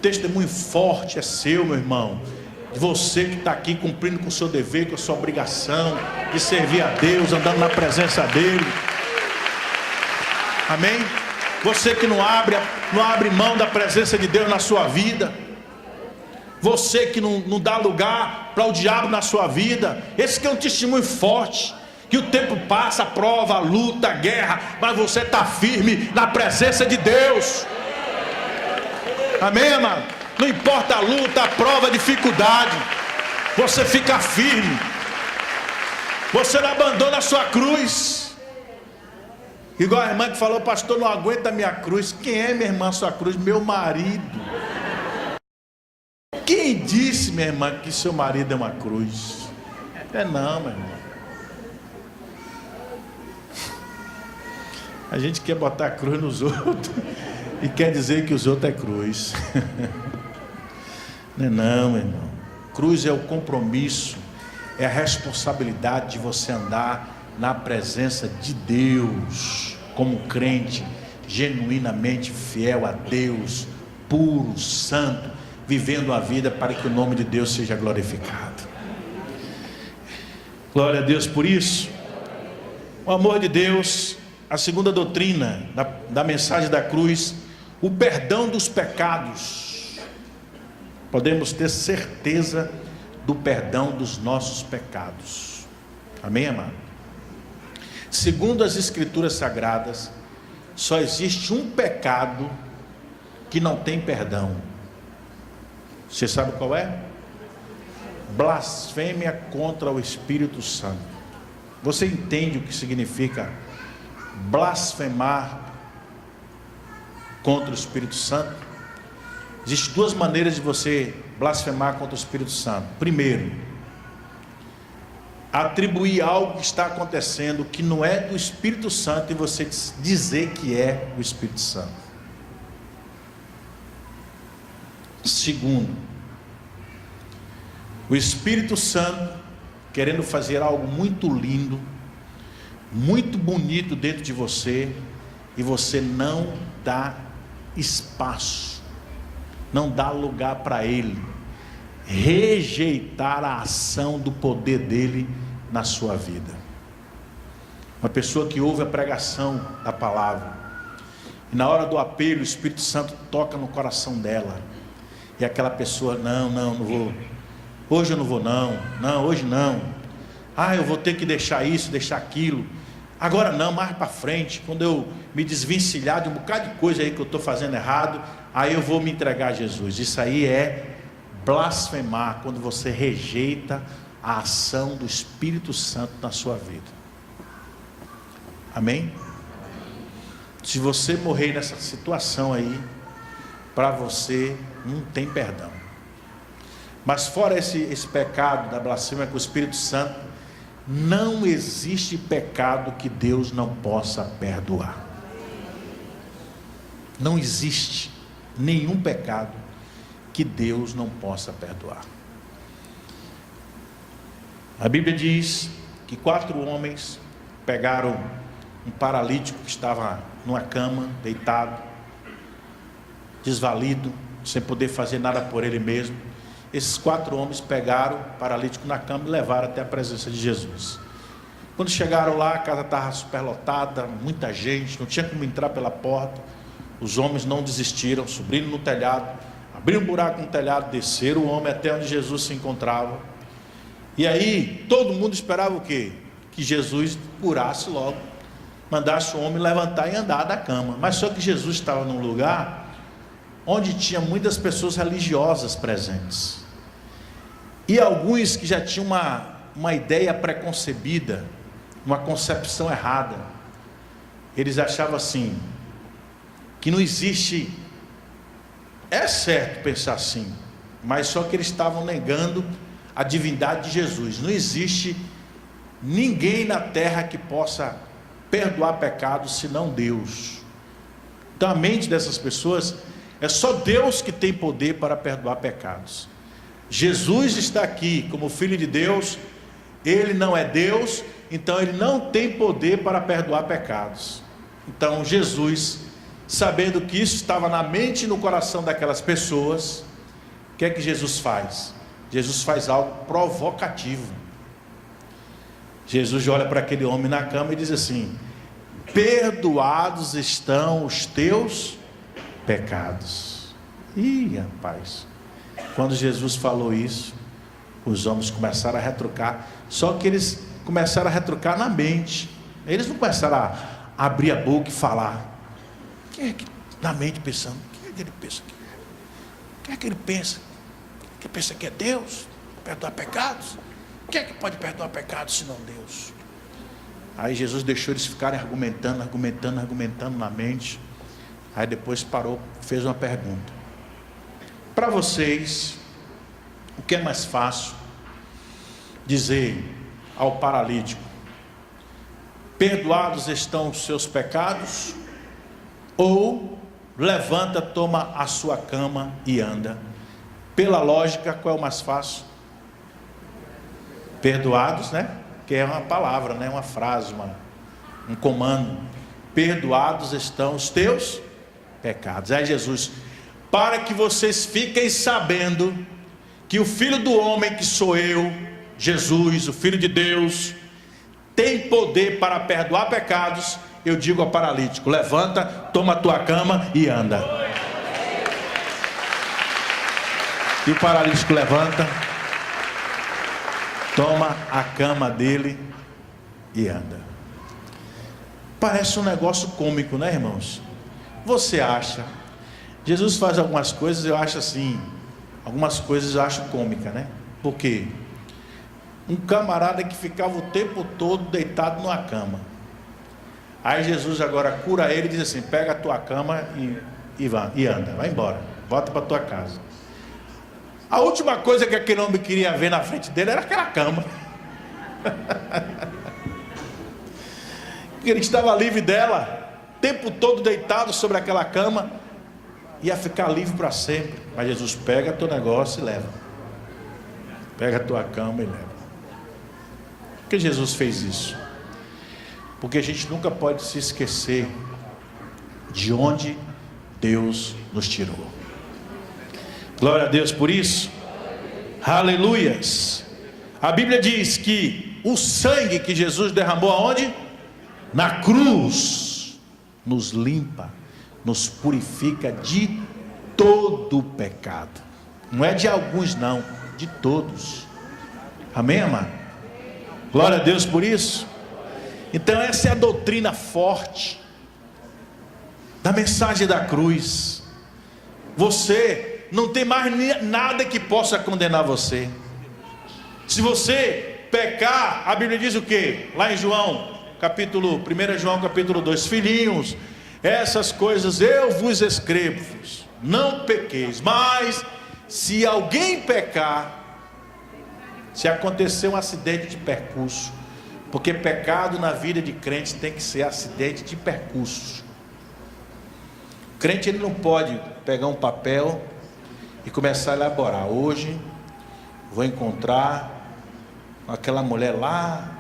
Testemunho forte é seu, meu irmão, de você que está aqui cumprindo com o seu dever, com a sua obrigação de servir a Deus, andando na presença dEle. Amém? Você que não abre mão da presença de Deus na sua vida, você que não dá lugar para o diabo na sua vida, esse que é um testemunho forte, que o tempo passa, a prova, a luta, a guerra, mas você está firme na presença de Deus. Amém, amado? Não importa a luta, a prova, a dificuldade, você fica firme, você não abandona a sua cruz. Igual a irmã que falou: pastor, não aguenta a minha cruz. Quem é, minha irmã, sua cruz? Meu marido. Quem disse, minha irmã, que seu marido é uma cruz? É não, meu irmão. A gente quer botar a cruz nos outros e quer dizer que os outros é cruz. Não é não, meu irmão. Cruz é o compromisso, é a responsabilidade de você andar na presença de Deus, como crente, genuinamente fiel a Deus, puro, santo, vivendo a vida para que o nome de Deus seja glorificado. Glória a Deus por isso. O amor de Deus, a segunda doutrina da mensagem da cruz, o perdão dos pecados. Podemos ter certeza do perdão dos nossos pecados. Amém, amado? Segundo as Escrituras Sagradas, só existe um pecado que não tem perdão. Você sabe qual é? Blasfêmia contra o Espírito Santo. Você entende o que significa blasfemar contra o Espírito Santo? Existem duas maneiras de você blasfemar contra o Espírito Santo. Primeiro, atribuir algo que está acontecendo que não é do Espírito Santo e você dizer que é o Espírito Santo. Segundo, o Espírito Santo querendo fazer algo muito lindo, muito bonito dentro de você, e você não dá espaço, não dá lugar para Ele, rejeitar a ação do poder dele na sua vida. Uma pessoa que ouve a pregação da palavra e na hora do apelo o Espírito Santo toca no coração dela, e aquela pessoa: não vou, hoje eu não vou não, hoje não, eu vou ter que deixar isso, deixar aquilo, agora não, mais para frente, quando eu me desvencilhar de um bocado de coisa aí que eu estou fazendo errado, aí eu vou me entregar a Jesus. Isso aí é blasfemar, quando você rejeita a ação do Espírito Santo na sua vida. Amém? Se você morrer nessa situação aí, para você não tem perdão. Mas fora esse pecado da blasfêmia com o Espírito Santo, não existe pecado que Deus não possa perdoar. Não existe nenhum pecado que Deus não possa perdoar. A Bíblia diz que 4 homens pegaram um paralítico que estava numa cama, deitado, desvalido, sem poder fazer nada por ele mesmo. Esses 4 homens pegaram o paralítico na cama e levaram até a presença de Jesus. Quando chegaram lá, a casa estava superlotada, muita gente, não tinha como entrar pela porta. Os homens não desistiram, subiram no telhado, abriram um buraco no telhado, desceram o homem até onde Jesus se encontrava. E aí, todo mundo esperava o quê? Que Jesus curasse logo, mandasse o homem levantar e andar da cama. Mas só que Jesus estava num lugar onde tinha muitas pessoas religiosas presentes. E alguns que já tinham uma ideia preconcebida, uma concepção errada. Eles achavam assim, que não existe, é certo pensar assim, mas só que eles estavam negando a divindade de Jesus. Não existe ninguém na terra que possa perdoar pecados senão Deus. Então a mente dessas pessoas é só Deus que tem poder para perdoar pecados. Jesus está aqui como Filho de Deus, Ele não é Deus, então Ele não tem poder para perdoar pecados. Então Jesus, sabendo que isso estava na mente e no coração daquelas pessoas, o que é que Jesus faz? Jesus faz algo provocativo. Jesus olha para aquele homem na cama e diz assim: perdoados estão os teus pecados. Ih, rapaz, quando Jesus falou isso, os homens começaram a retrucar. Só que eles começaram a retrucar na mente. Eles não começaram a abrir a boca e falar. Quem é que na mente pensando? Quem é que ele pensa que é? Quem é que ele pensa? Que pensa que é Deus? Perdoar pecados? Quem é que pode perdoar pecados senão Deus? Aí Jesus deixou eles ficarem argumentando na mente. Aí depois parou, fez uma pergunta. Para vocês, o que é mais fácil? Dizer ao paralítico: perdoados estão os seus pecados? Ou levanta, toma a sua cama e anda? Pela lógica, qual é o mais fácil? Perdoados, né? Que é uma palavra, né? Uma frase, um comando. Perdoados estão os teus pecados. Aí Jesus: para que vocês fiquem sabendo que o Filho do Homem, que sou eu, Jesus, o Filho de Deus, tem poder para perdoar pecados, eu digo ao paralítico: levanta, toma a tua cama e anda. E o paralítico levanta, toma a cama dele e anda. Parece um negócio cômico, né, irmãos? Você acha? Jesus faz algumas coisas, eu acho assim, algumas coisas eu acho cômica, né? Por quê? Um camarada que ficava o tempo todo deitado numa cama. Aí Jesus agora cura ele e diz assim: pega a tua cama e anda, vai embora, volta para tua casa. A última coisa que aquele homem queria ver na frente dele era aquela cama. Ele estava livre dela, o tempo todo deitado sobre aquela cama, ia ficar livre para sempre. Mas Jesus: pega teu negócio e leva. Pega a tua cama e leva. Por que Jesus fez isso? Porque a gente nunca pode se esquecer de onde Deus nos tirou. Glória a Deus por isso. Aleluias. A Bíblia diz que o sangue que Jesus derramou aonde? Na cruz, nos limpa, nos purifica de todo o pecado. Não é de alguns não, de todos. Amém, amado? Glória a Deus por isso. Então essa é a doutrina forte da mensagem da cruz. Você não tem mais nada que possa condenar você. Se você pecar, a Bíblia diz o quê? Lá em João, 1 João capítulo 2: filhinhos, essas coisas eu vos escrevo, não pequeis. Mas se alguém pecar, se acontecer um acidente de percurso, porque pecado na vida de crente tem que ser acidente de percurso. O crente, ele não pode pegar um papel e começar a elaborar: hoje vou encontrar aquela mulher lá,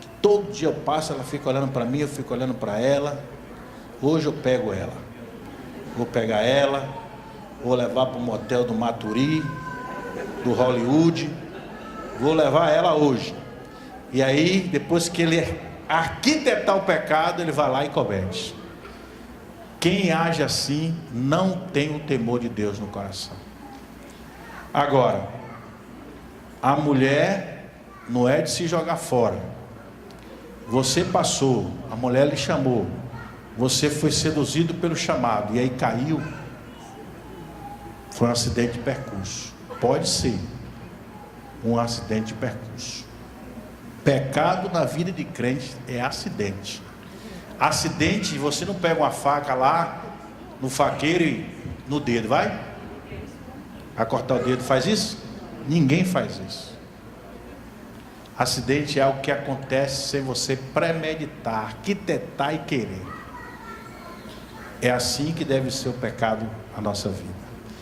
que todo dia eu passo, ela fica olhando para mim, eu fico olhando para ela. Hoje eu pego ela, vou pegar ela, vou levar para o motel do Maturi, do Hollywood, vou levar ela hoje. E aí, depois que ele arquitetar o pecado, ele vai lá e comete. Quem age assim não tem o temor de Deus no coração. Agora, a mulher não é de se jogar fora. Você passou, a mulher lhe chamou, você foi seduzido pelo chamado e aí caiu. Foi um acidente de percurso. Pode ser um acidente de percurso. Pecado na vida de crente é acidente. Acidente, você não pega uma faca lá no faqueiro e no dedo, vai cortar o dedo, faz isso? Ninguém faz isso. Acidente é algo que acontece sem você premeditar, arquitetar e querer. É assim que deve ser o pecado na nossa vida.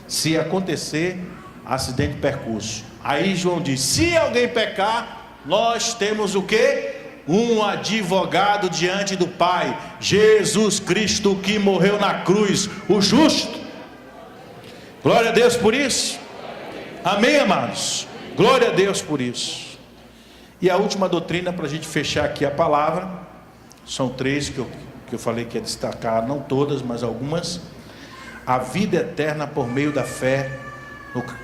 Se acontecer, acidente de percurso. Aí João diz: se alguém pecar, nós temos o quê? Um advogado diante do Pai, Jesus Cristo, que morreu na cruz, o justo. Glória a Deus por isso. Amém, amados? Glória a Deus por isso. E a última doutrina, para a gente fechar aqui a palavra, são 3 que eu falei que ia destacar, não todas, mas algumas. A vida eterna por meio da fé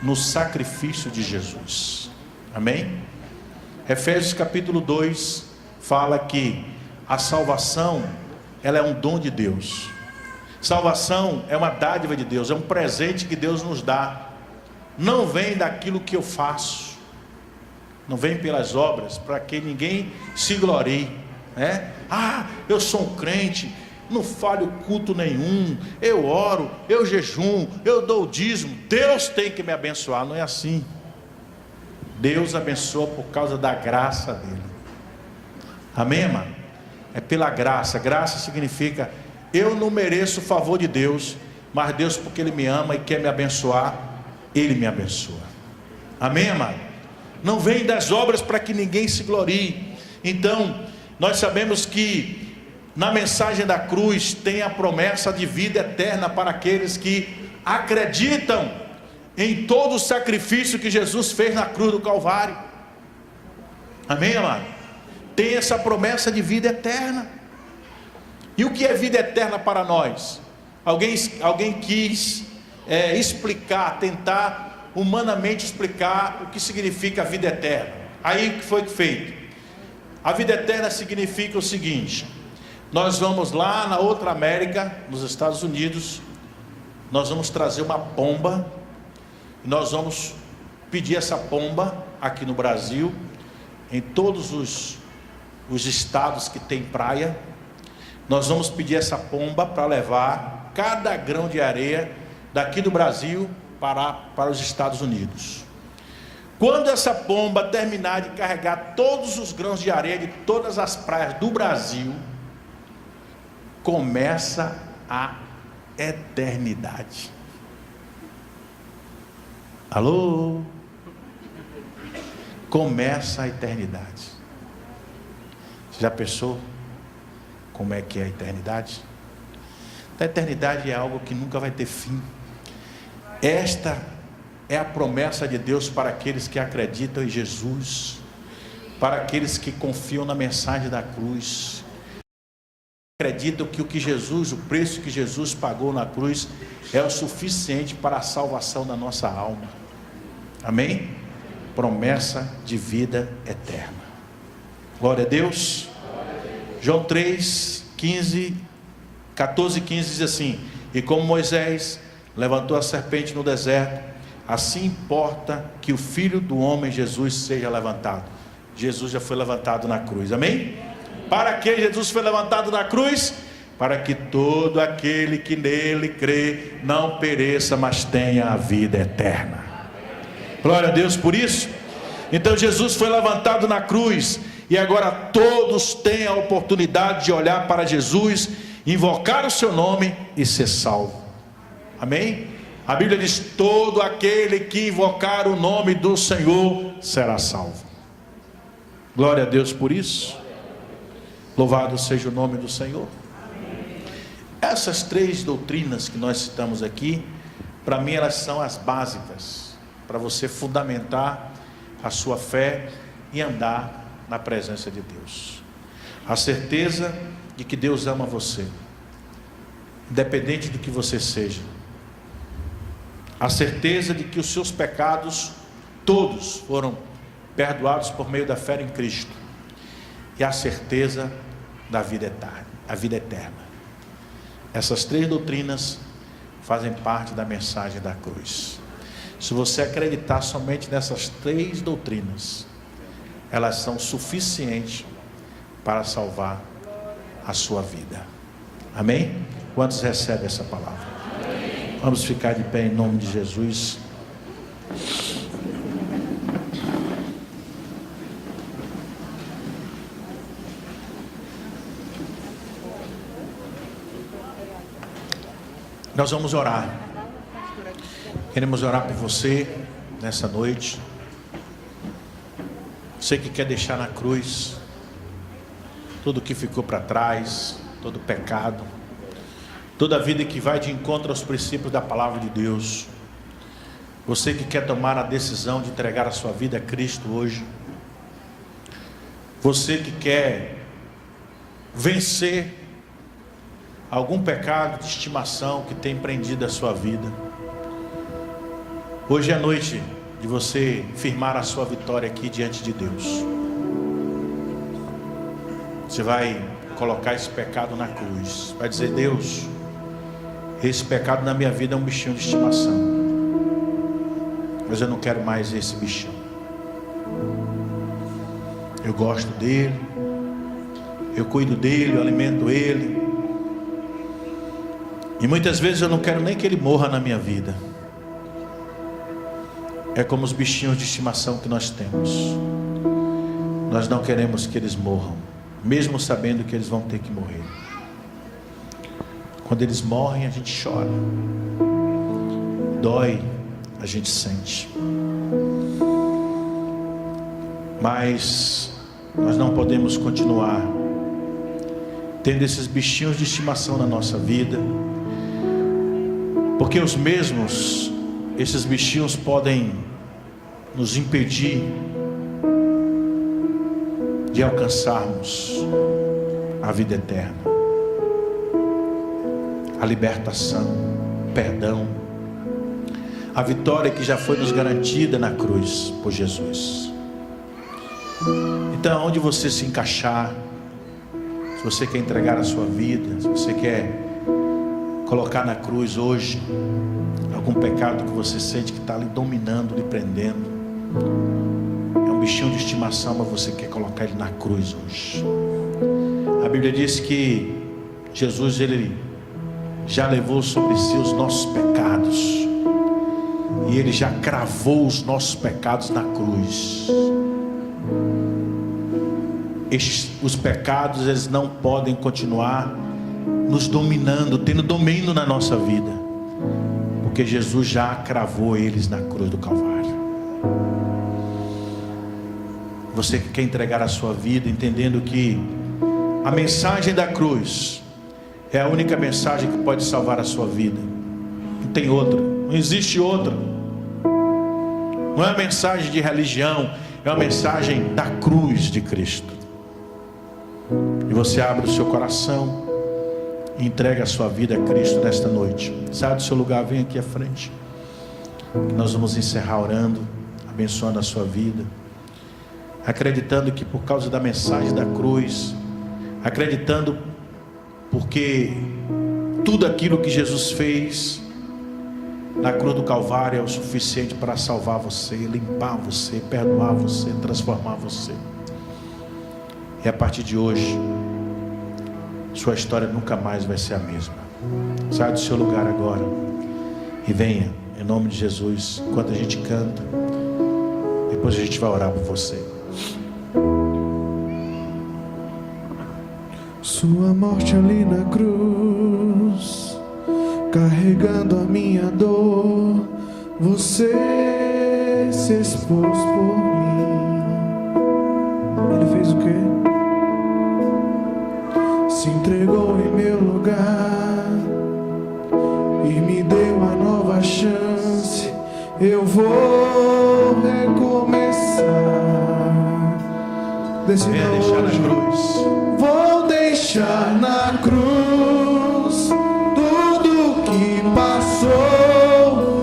no sacrifício de Jesus. Amém? Efésios capítulo 2 fala que a salvação, ela é um dom de Deus. Salvação é uma dádiva de Deus, é um presente que Deus nos dá. Não vem daquilo que eu faço, não vem pelas obras, para que ninguém se glorie, né? Ah, eu sou um crente, não falho culto nenhum, eu oro, eu jejum, eu dou o dízimo, Deus tem que me abençoar. Não é assim. Deus abençoa por causa da graça dele. Amém, mano? É pela graça. Graça significa: eu não mereço o favor de Deus, mas Deus, porque Ele me ama e quer me abençoar, Ele me abençoa. Amém, amado? Não vem das obras para que ninguém se glorie. Então, nós sabemos que na mensagem da cruz tem a promessa de vida eterna para aqueles que acreditam em todo o sacrifício que Jesus fez na cruz do Calvário. Amém, amado? Tem essa promessa de vida eterna. E o que é vida eterna para nós? Alguém quis explicar, tentar humanamente explicar o que significa a vida eterna. Aí o que foi feito? A vida eterna significa o seguinte: nós vamos lá na outra América, nos Estados Unidos, nós vamos trazer uma pomba, nós vamos pedir essa pomba aqui no Brasil, em todos os estados que tem praia. Nós vamos pedir essa pomba para levar cada grão de areia daqui do Brasil para os Estados Unidos. Quando essa pomba terminar de carregar todos os grãos de areia de todas as praias do Brasil, começa a eternidade. Alô? Começa a eternidade. Você já pensou como é que é a eternidade? A eternidade é algo que nunca vai ter fim. Esta é a promessa de Deus para aqueles que acreditam em Jesus, para aqueles que confiam na mensagem da cruz, acreditam que o preço que Jesus pagou na cruz é o suficiente para a salvação da nossa alma. Amém? Promessa de vida eterna. Glória a Deus. João 3, 14 e 15 diz assim: e como Moisés levantou a serpente no deserto, assim importa que o Filho do homem Jesus seja levantado. Jesus já foi levantado na cruz, amém? Para que Jesus foi levantado na cruz? para que todo aquele que nele crê não pereça, mas tenha a vida eterna. Glória a Deus por isso. Então Jesus foi levantado na cruz, e agora todos têm a oportunidade de olhar para Jesus, invocar o seu nome e ser salvo. Amém? A Bíblia diz: todo aquele que invocar o nome do Senhor será salvo. Glória a Deus por isso. Louvado seja o nome do Senhor. Essas 3 doutrinas que nós citamos aqui, para mim elas são as básicas, para você fundamentar a sua fé e andar na presença de Deus. A certeza de que Deus ama você, independente do que você seja. A certeza de que os seus pecados todos foram perdoados por meio da fé em Cristo. E a certeza da vida eterna, a vida eterna. Essas 3 doutrinas fazem parte da mensagem da cruz. Se você acreditar somente nessas 3 doutrinas, elas são suficientes para salvar a sua vida. Amém? Quantos recebem essa palavra? Amém. Vamos ficar de pé em nome de Jesus. Nós vamos orar. Queremos orar por você nessa noite. Você que quer deixar na cruz tudo que ficou para trás, todo pecado, toda a vida que vai de encontro aos princípios da palavra de Deus. Você que quer tomar a decisão de entregar a sua vida a Cristo hoje. Você que quer vencer algum pecado de estimação que tem prendido a sua vida. Hoje é a noite de você firmar a sua vitória aqui diante de Deus. Você vai colocar esse pecado na cruz. Vai dizer: Deus, esse pecado na minha vida é um bichinho de estimação, mas eu não quero mais esse bichinho. Eu gosto dele, eu cuido dele, eu alimento ele, e muitas vezes eu não quero nem que ele morra na minha vida. É como os bichinhos de estimação que nós temos. Nós não queremos que eles morram, mesmo sabendo que eles vão ter que morrer. Quando eles morrem, a gente chora, dói, a gente sente. Mas nós não podemos continuar tendo esses bichinhos de estimação na nossa vida, porque esses bichinhos podem nos impedir de alcançarmos a vida eterna, a libertação, perdão, a vitória que já foi nos garantida na cruz por Jesus. Então, onde você se encaixar, se você quer entregar a sua vida, se você quer colocar na cruz hoje algum pecado que você sente que está lhe dominando, lhe prendendo, é um bichinho de estimação, mas você quer colocar ele na cruz hoje. A Bíblia diz que Jesus, ele já levou sobre si os nossos pecados, e ele já cravou os nossos pecados na cruz. Os pecados, eles não podem continuar nos dominando, tendo domínio na nossa vida, porque Jesus já cravou eles na cruz do Calvário. Você que quer entregar a sua vida, entendendo que a mensagem da cruz é a única mensagem que pode salvar a sua vida, não tem outra, não existe outra. Não é uma mensagem de religião, é uma mensagem da cruz de Cristo. E você abre o seu coração e entrega a sua vida a Cristo nesta noite. Sai do seu lugar, vem aqui à frente. Nós vamos encerrar orando, abençoando a sua vida, acreditando que por causa da mensagem da cruz, acreditando porque tudo aquilo que Jesus fez na cruz do Calvário é o suficiente para salvar você, limpar você, perdoar você, transformar você. E a partir de hoje, sua história nunca mais vai ser a mesma. Saia do seu lugar agora e venha, em nome de Jesus, enquanto a gente canta. Depois a gente vai orar por você. Sua morte ali na cruz, carregando a minha dor, você se expôs por mim. Ele fez o quê? Se entregou em meu lugar e me deu a nova chance. Eu vou recomeçar. Venha deixar na cruz. Vou deixar na cruz tudo que passou,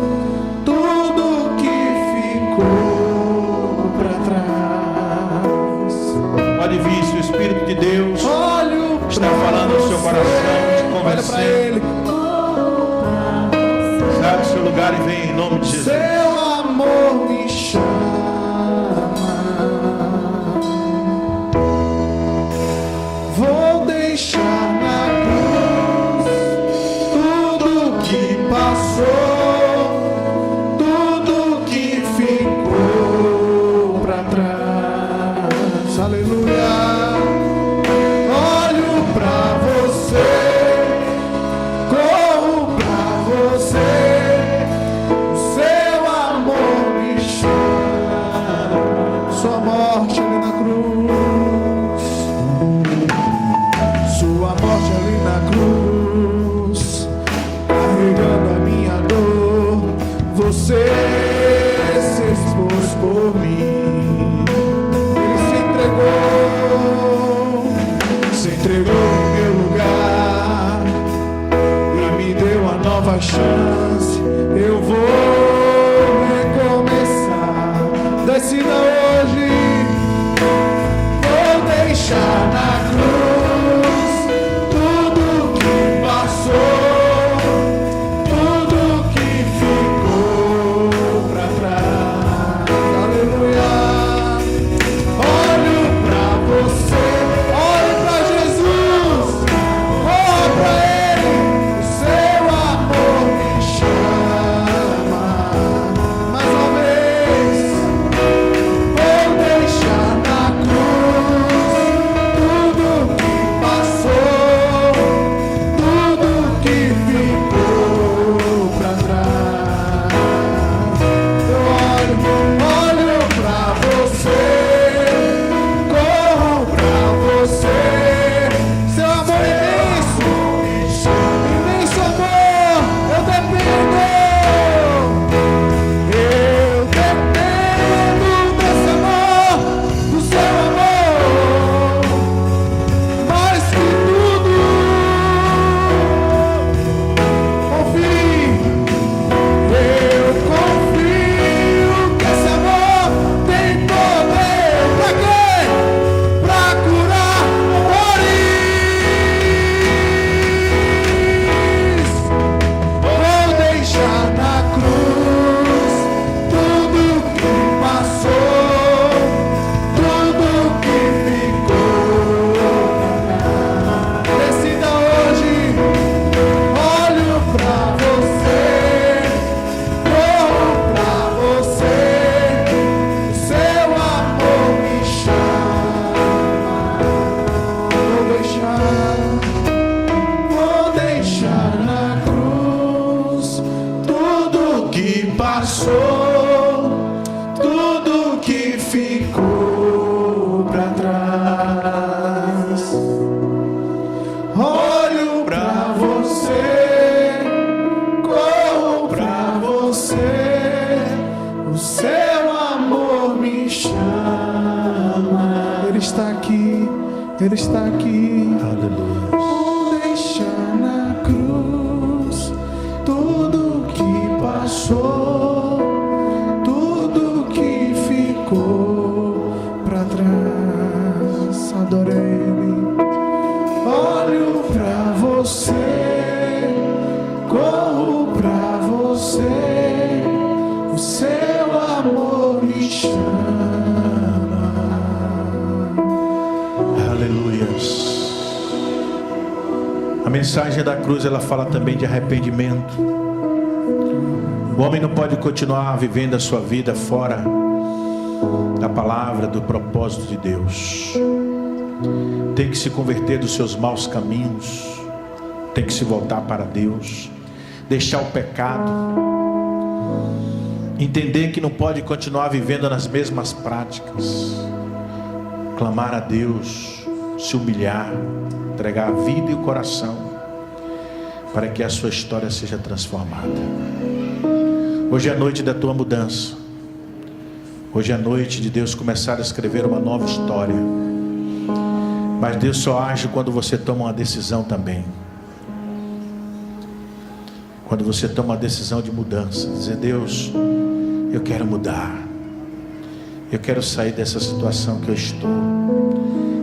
tudo que ficou para trás. Pode vir, se o Espírito de Deus Olho está falando no seu coração, te convencendo. Saia do seu lugar e venha, em nome de Jesus. Seu amor me chama. Vou deixar na cruz tudo que passou, tudo que ficou para trás. Aleluia. Olho para você, corro para você, o seu amor me chama. Sua morte ali na cruz, sua morte ali na cruz, carregando a minha dor, você se expôs por mim. Ele se entregou em meu lugar e me deu a nova chance. Eu vou recomeçar. Decida hoje. Vou deixar na cruz tudo que passou, tudo que ficou para trás. Aleluia. Olho para você, olho para Jesus, olho para Ele, o seu amor me chama. Mais uma vez, vou deixar na cruz tudo que passou, tudo que ficou para trás. Eu olho para você, corro para você, seu amor imenso, imenso amor, eu dependo desse amor, do seu amor, mais que tudo. Confie, eu confio que esse amor tem poder. Pra quê? Pra curar dores. Vou deixar na cruz tudo que passou, tudo que ficou. Decida hoje. Olho pra você, corro pra você, o seu amor me chama. Vou deixar na cruz tudo que passou, tudo que ficou pra trás. Olho pra você, corro pra você, o seu amor me chama. Ele está aqui, Ele está aqui. Aleluia. Vou deixar na cruz tudo que passou, tudo que ficou pra trás. Adore Ele. Olho pra você, corro pra você, o seu amor me chama. Aleluias. A mensagem da cruz, ela fala também de arrependimento. O homem não pode continuar vivendo a sua vida fora da palavra, do propósito de Deus. Tem que se converter dos seus maus caminhos, tem que se voltar para Deus, deixar o pecado, entender que não pode continuar vivendo nas mesmas práticas, clamar a Deus, se humilhar, entregar a vida e o coração, para que a sua história seja transformada. Hoje é a noite da tua mudança. Hoje é a noite de Deus começar a escrever uma nova história. Mas Deus só age quando você toma uma decisão também. Quando você toma uma decisão de mudança, dizer: Deus, eu quero mudar, eu quero sair dessa situação que eu estou,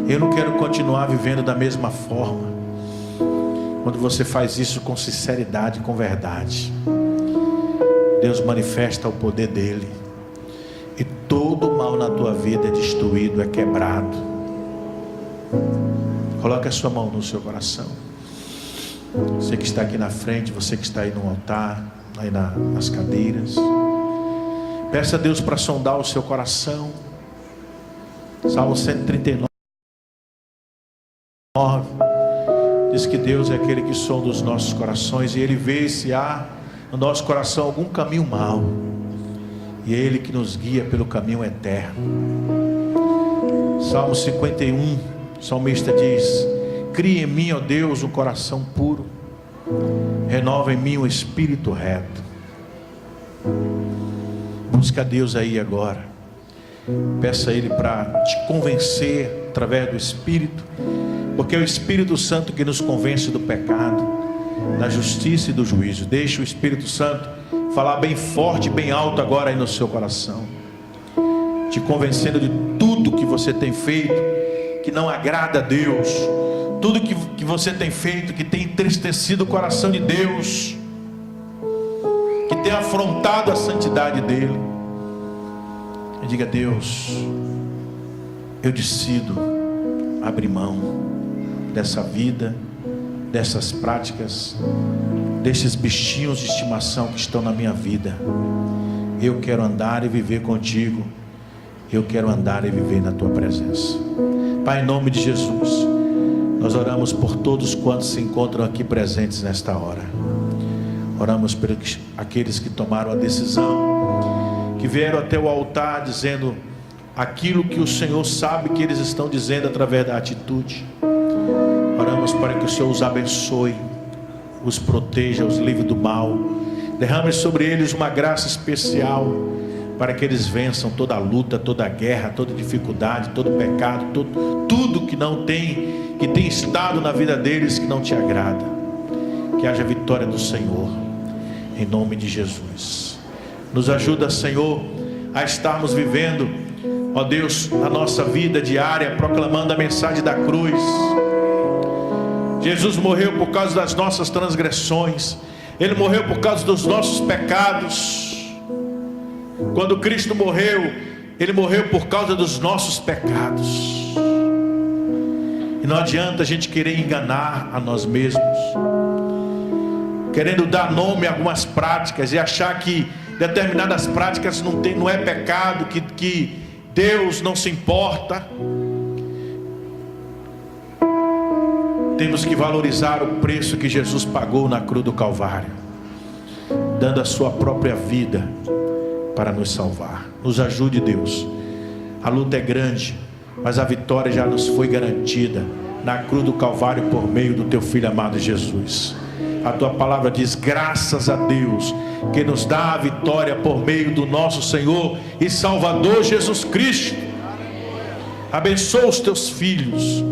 eu não quero continuar vivendo da mesma forma. Quando você faz isso com sinceridade, com verdade, Deus manifesta o poder dele, e todo o mal na tua vida é destruído, é quebrado. Coloque a sua mão no seu coração. Você que está aqui na frente, você que está aí no altar, aí nas cadeiras, peça a Deus para sondar o seu coração. Salmo 139 diz que Deus é aquele que sonda os nossos corações, e Ele vê se há no nosso coração algum caminho mau, e é Ele que nos guia pelo caminho eterno. Salmo 51, o salmista diz: cria em mim, ó Deus, um coração puro, renova em mim um espírito reto. Busca a Deus aí agora, peça a Ele para te convencer através do Espírito, porque é o Espírito Santo que nos convence do pecado, da justiça e do juízo. Deixa o Espírito Santo falar bem forte, bem alto agora aí no seu coração, te convencendo de tudo que você tem feito que não agrada a Deus, tudo que você tem feito que tem entristecido o coração de Deus, que tem afrontado a santidade dele. E diga: Deus, eu decido abrir mão dessa vida, dessas práticas, desses bichinhos de estimação que estão na minha vida. Eu quero andar e viver contigo, eu quero andar e viver na tua presença. Pai, em nome de Jesus, nós oramos por todos quantos se encontram aqui presentes nesta hora. Oramos por aqueles que tomaram a decisão, que vieram até o altar dizendo aquilo que o Senhor sabe que eles estão dizendo através da atitude. Oramos para que o Senhor os abençoe, os proteja, os livre do mal, derrame sobre eles uma graça especial, para que eles vençam toda a luta, toda a guerra, toda a dificuldade, todo o pecado, tudo que não tem, que tem estado na vida deles que não te agrada. Que haja vitória do Senhor, em nome de Jesus. Nos ajuda, Senhor, a estarmos vivendo, ó Deus, a nossa vida diária, proclamando a mensagem da cruz. Jesus morreu por causa das nossas transgressões, Ele morreu por causa dos nossos pecados. Quando Cristo morreu, Ele morreu por causa dos nossos pecados. E não adianta a gente querer enganar a nós mesmos, querendo dar nome a algumas práticas e achar que determinadas práticas não é pecado, que Deus não se importa. Temos que valorizar o preço que Jesus pagou na cruz do Calvário, dando a sua própria vida para nos salvar. Nos ajude, Deus. A luta é grande, mas a vitória já nos foi garantida na cruz do Calvário por meio do teu Filho amado Jesus. A tua palavra diz: graças a Deus que nos dá a vitória por meio do nosso Senhor e Salvador Jesus Cristo. Abençoa os teus filhos,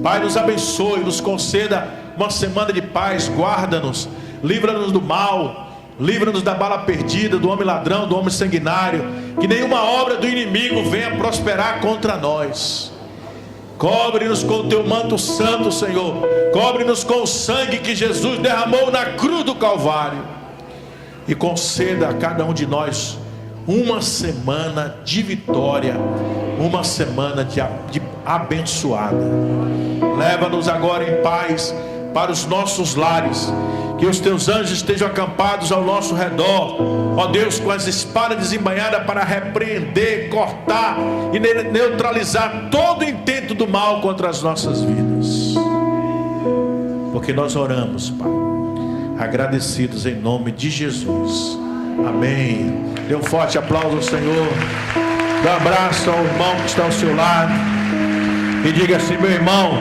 Pai, nos abençoe, nos conceda uma semana de paz, guarda-nos, livra-nos do mal, livra-nos da bala perdida, do homem ladrão, do homem sanguinário, que nenhuma obra do inimigo venha prosperar contra nós. Cobre-nos com o teu manto santo, Senhor, cobre-nos com o sangue que Jesus derramou na cruz do Calvário, e conceda a cada um de nós uma semana de vitória, uma semana de abençoada. Leva-nos agora em paz para os nossos lares. Que os teus anjos estejam acampados ao nosso redor, ó Deus, com as espadas desembainhadas para repreender, cortar e neutralizar todo intento do mal contra as nossas vidas. Porque nós oramos, Pai, agradecidos em nome de Jesus. Amém. Dê um forte aplauso ao Senhor. Dê um abraço ao irmão que está ao seu lado e diga assim: meu irmão,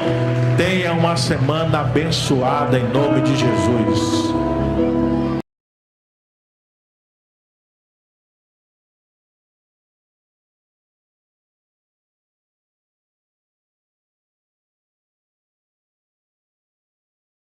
tenha uma semana abençoada em nome de Jesus.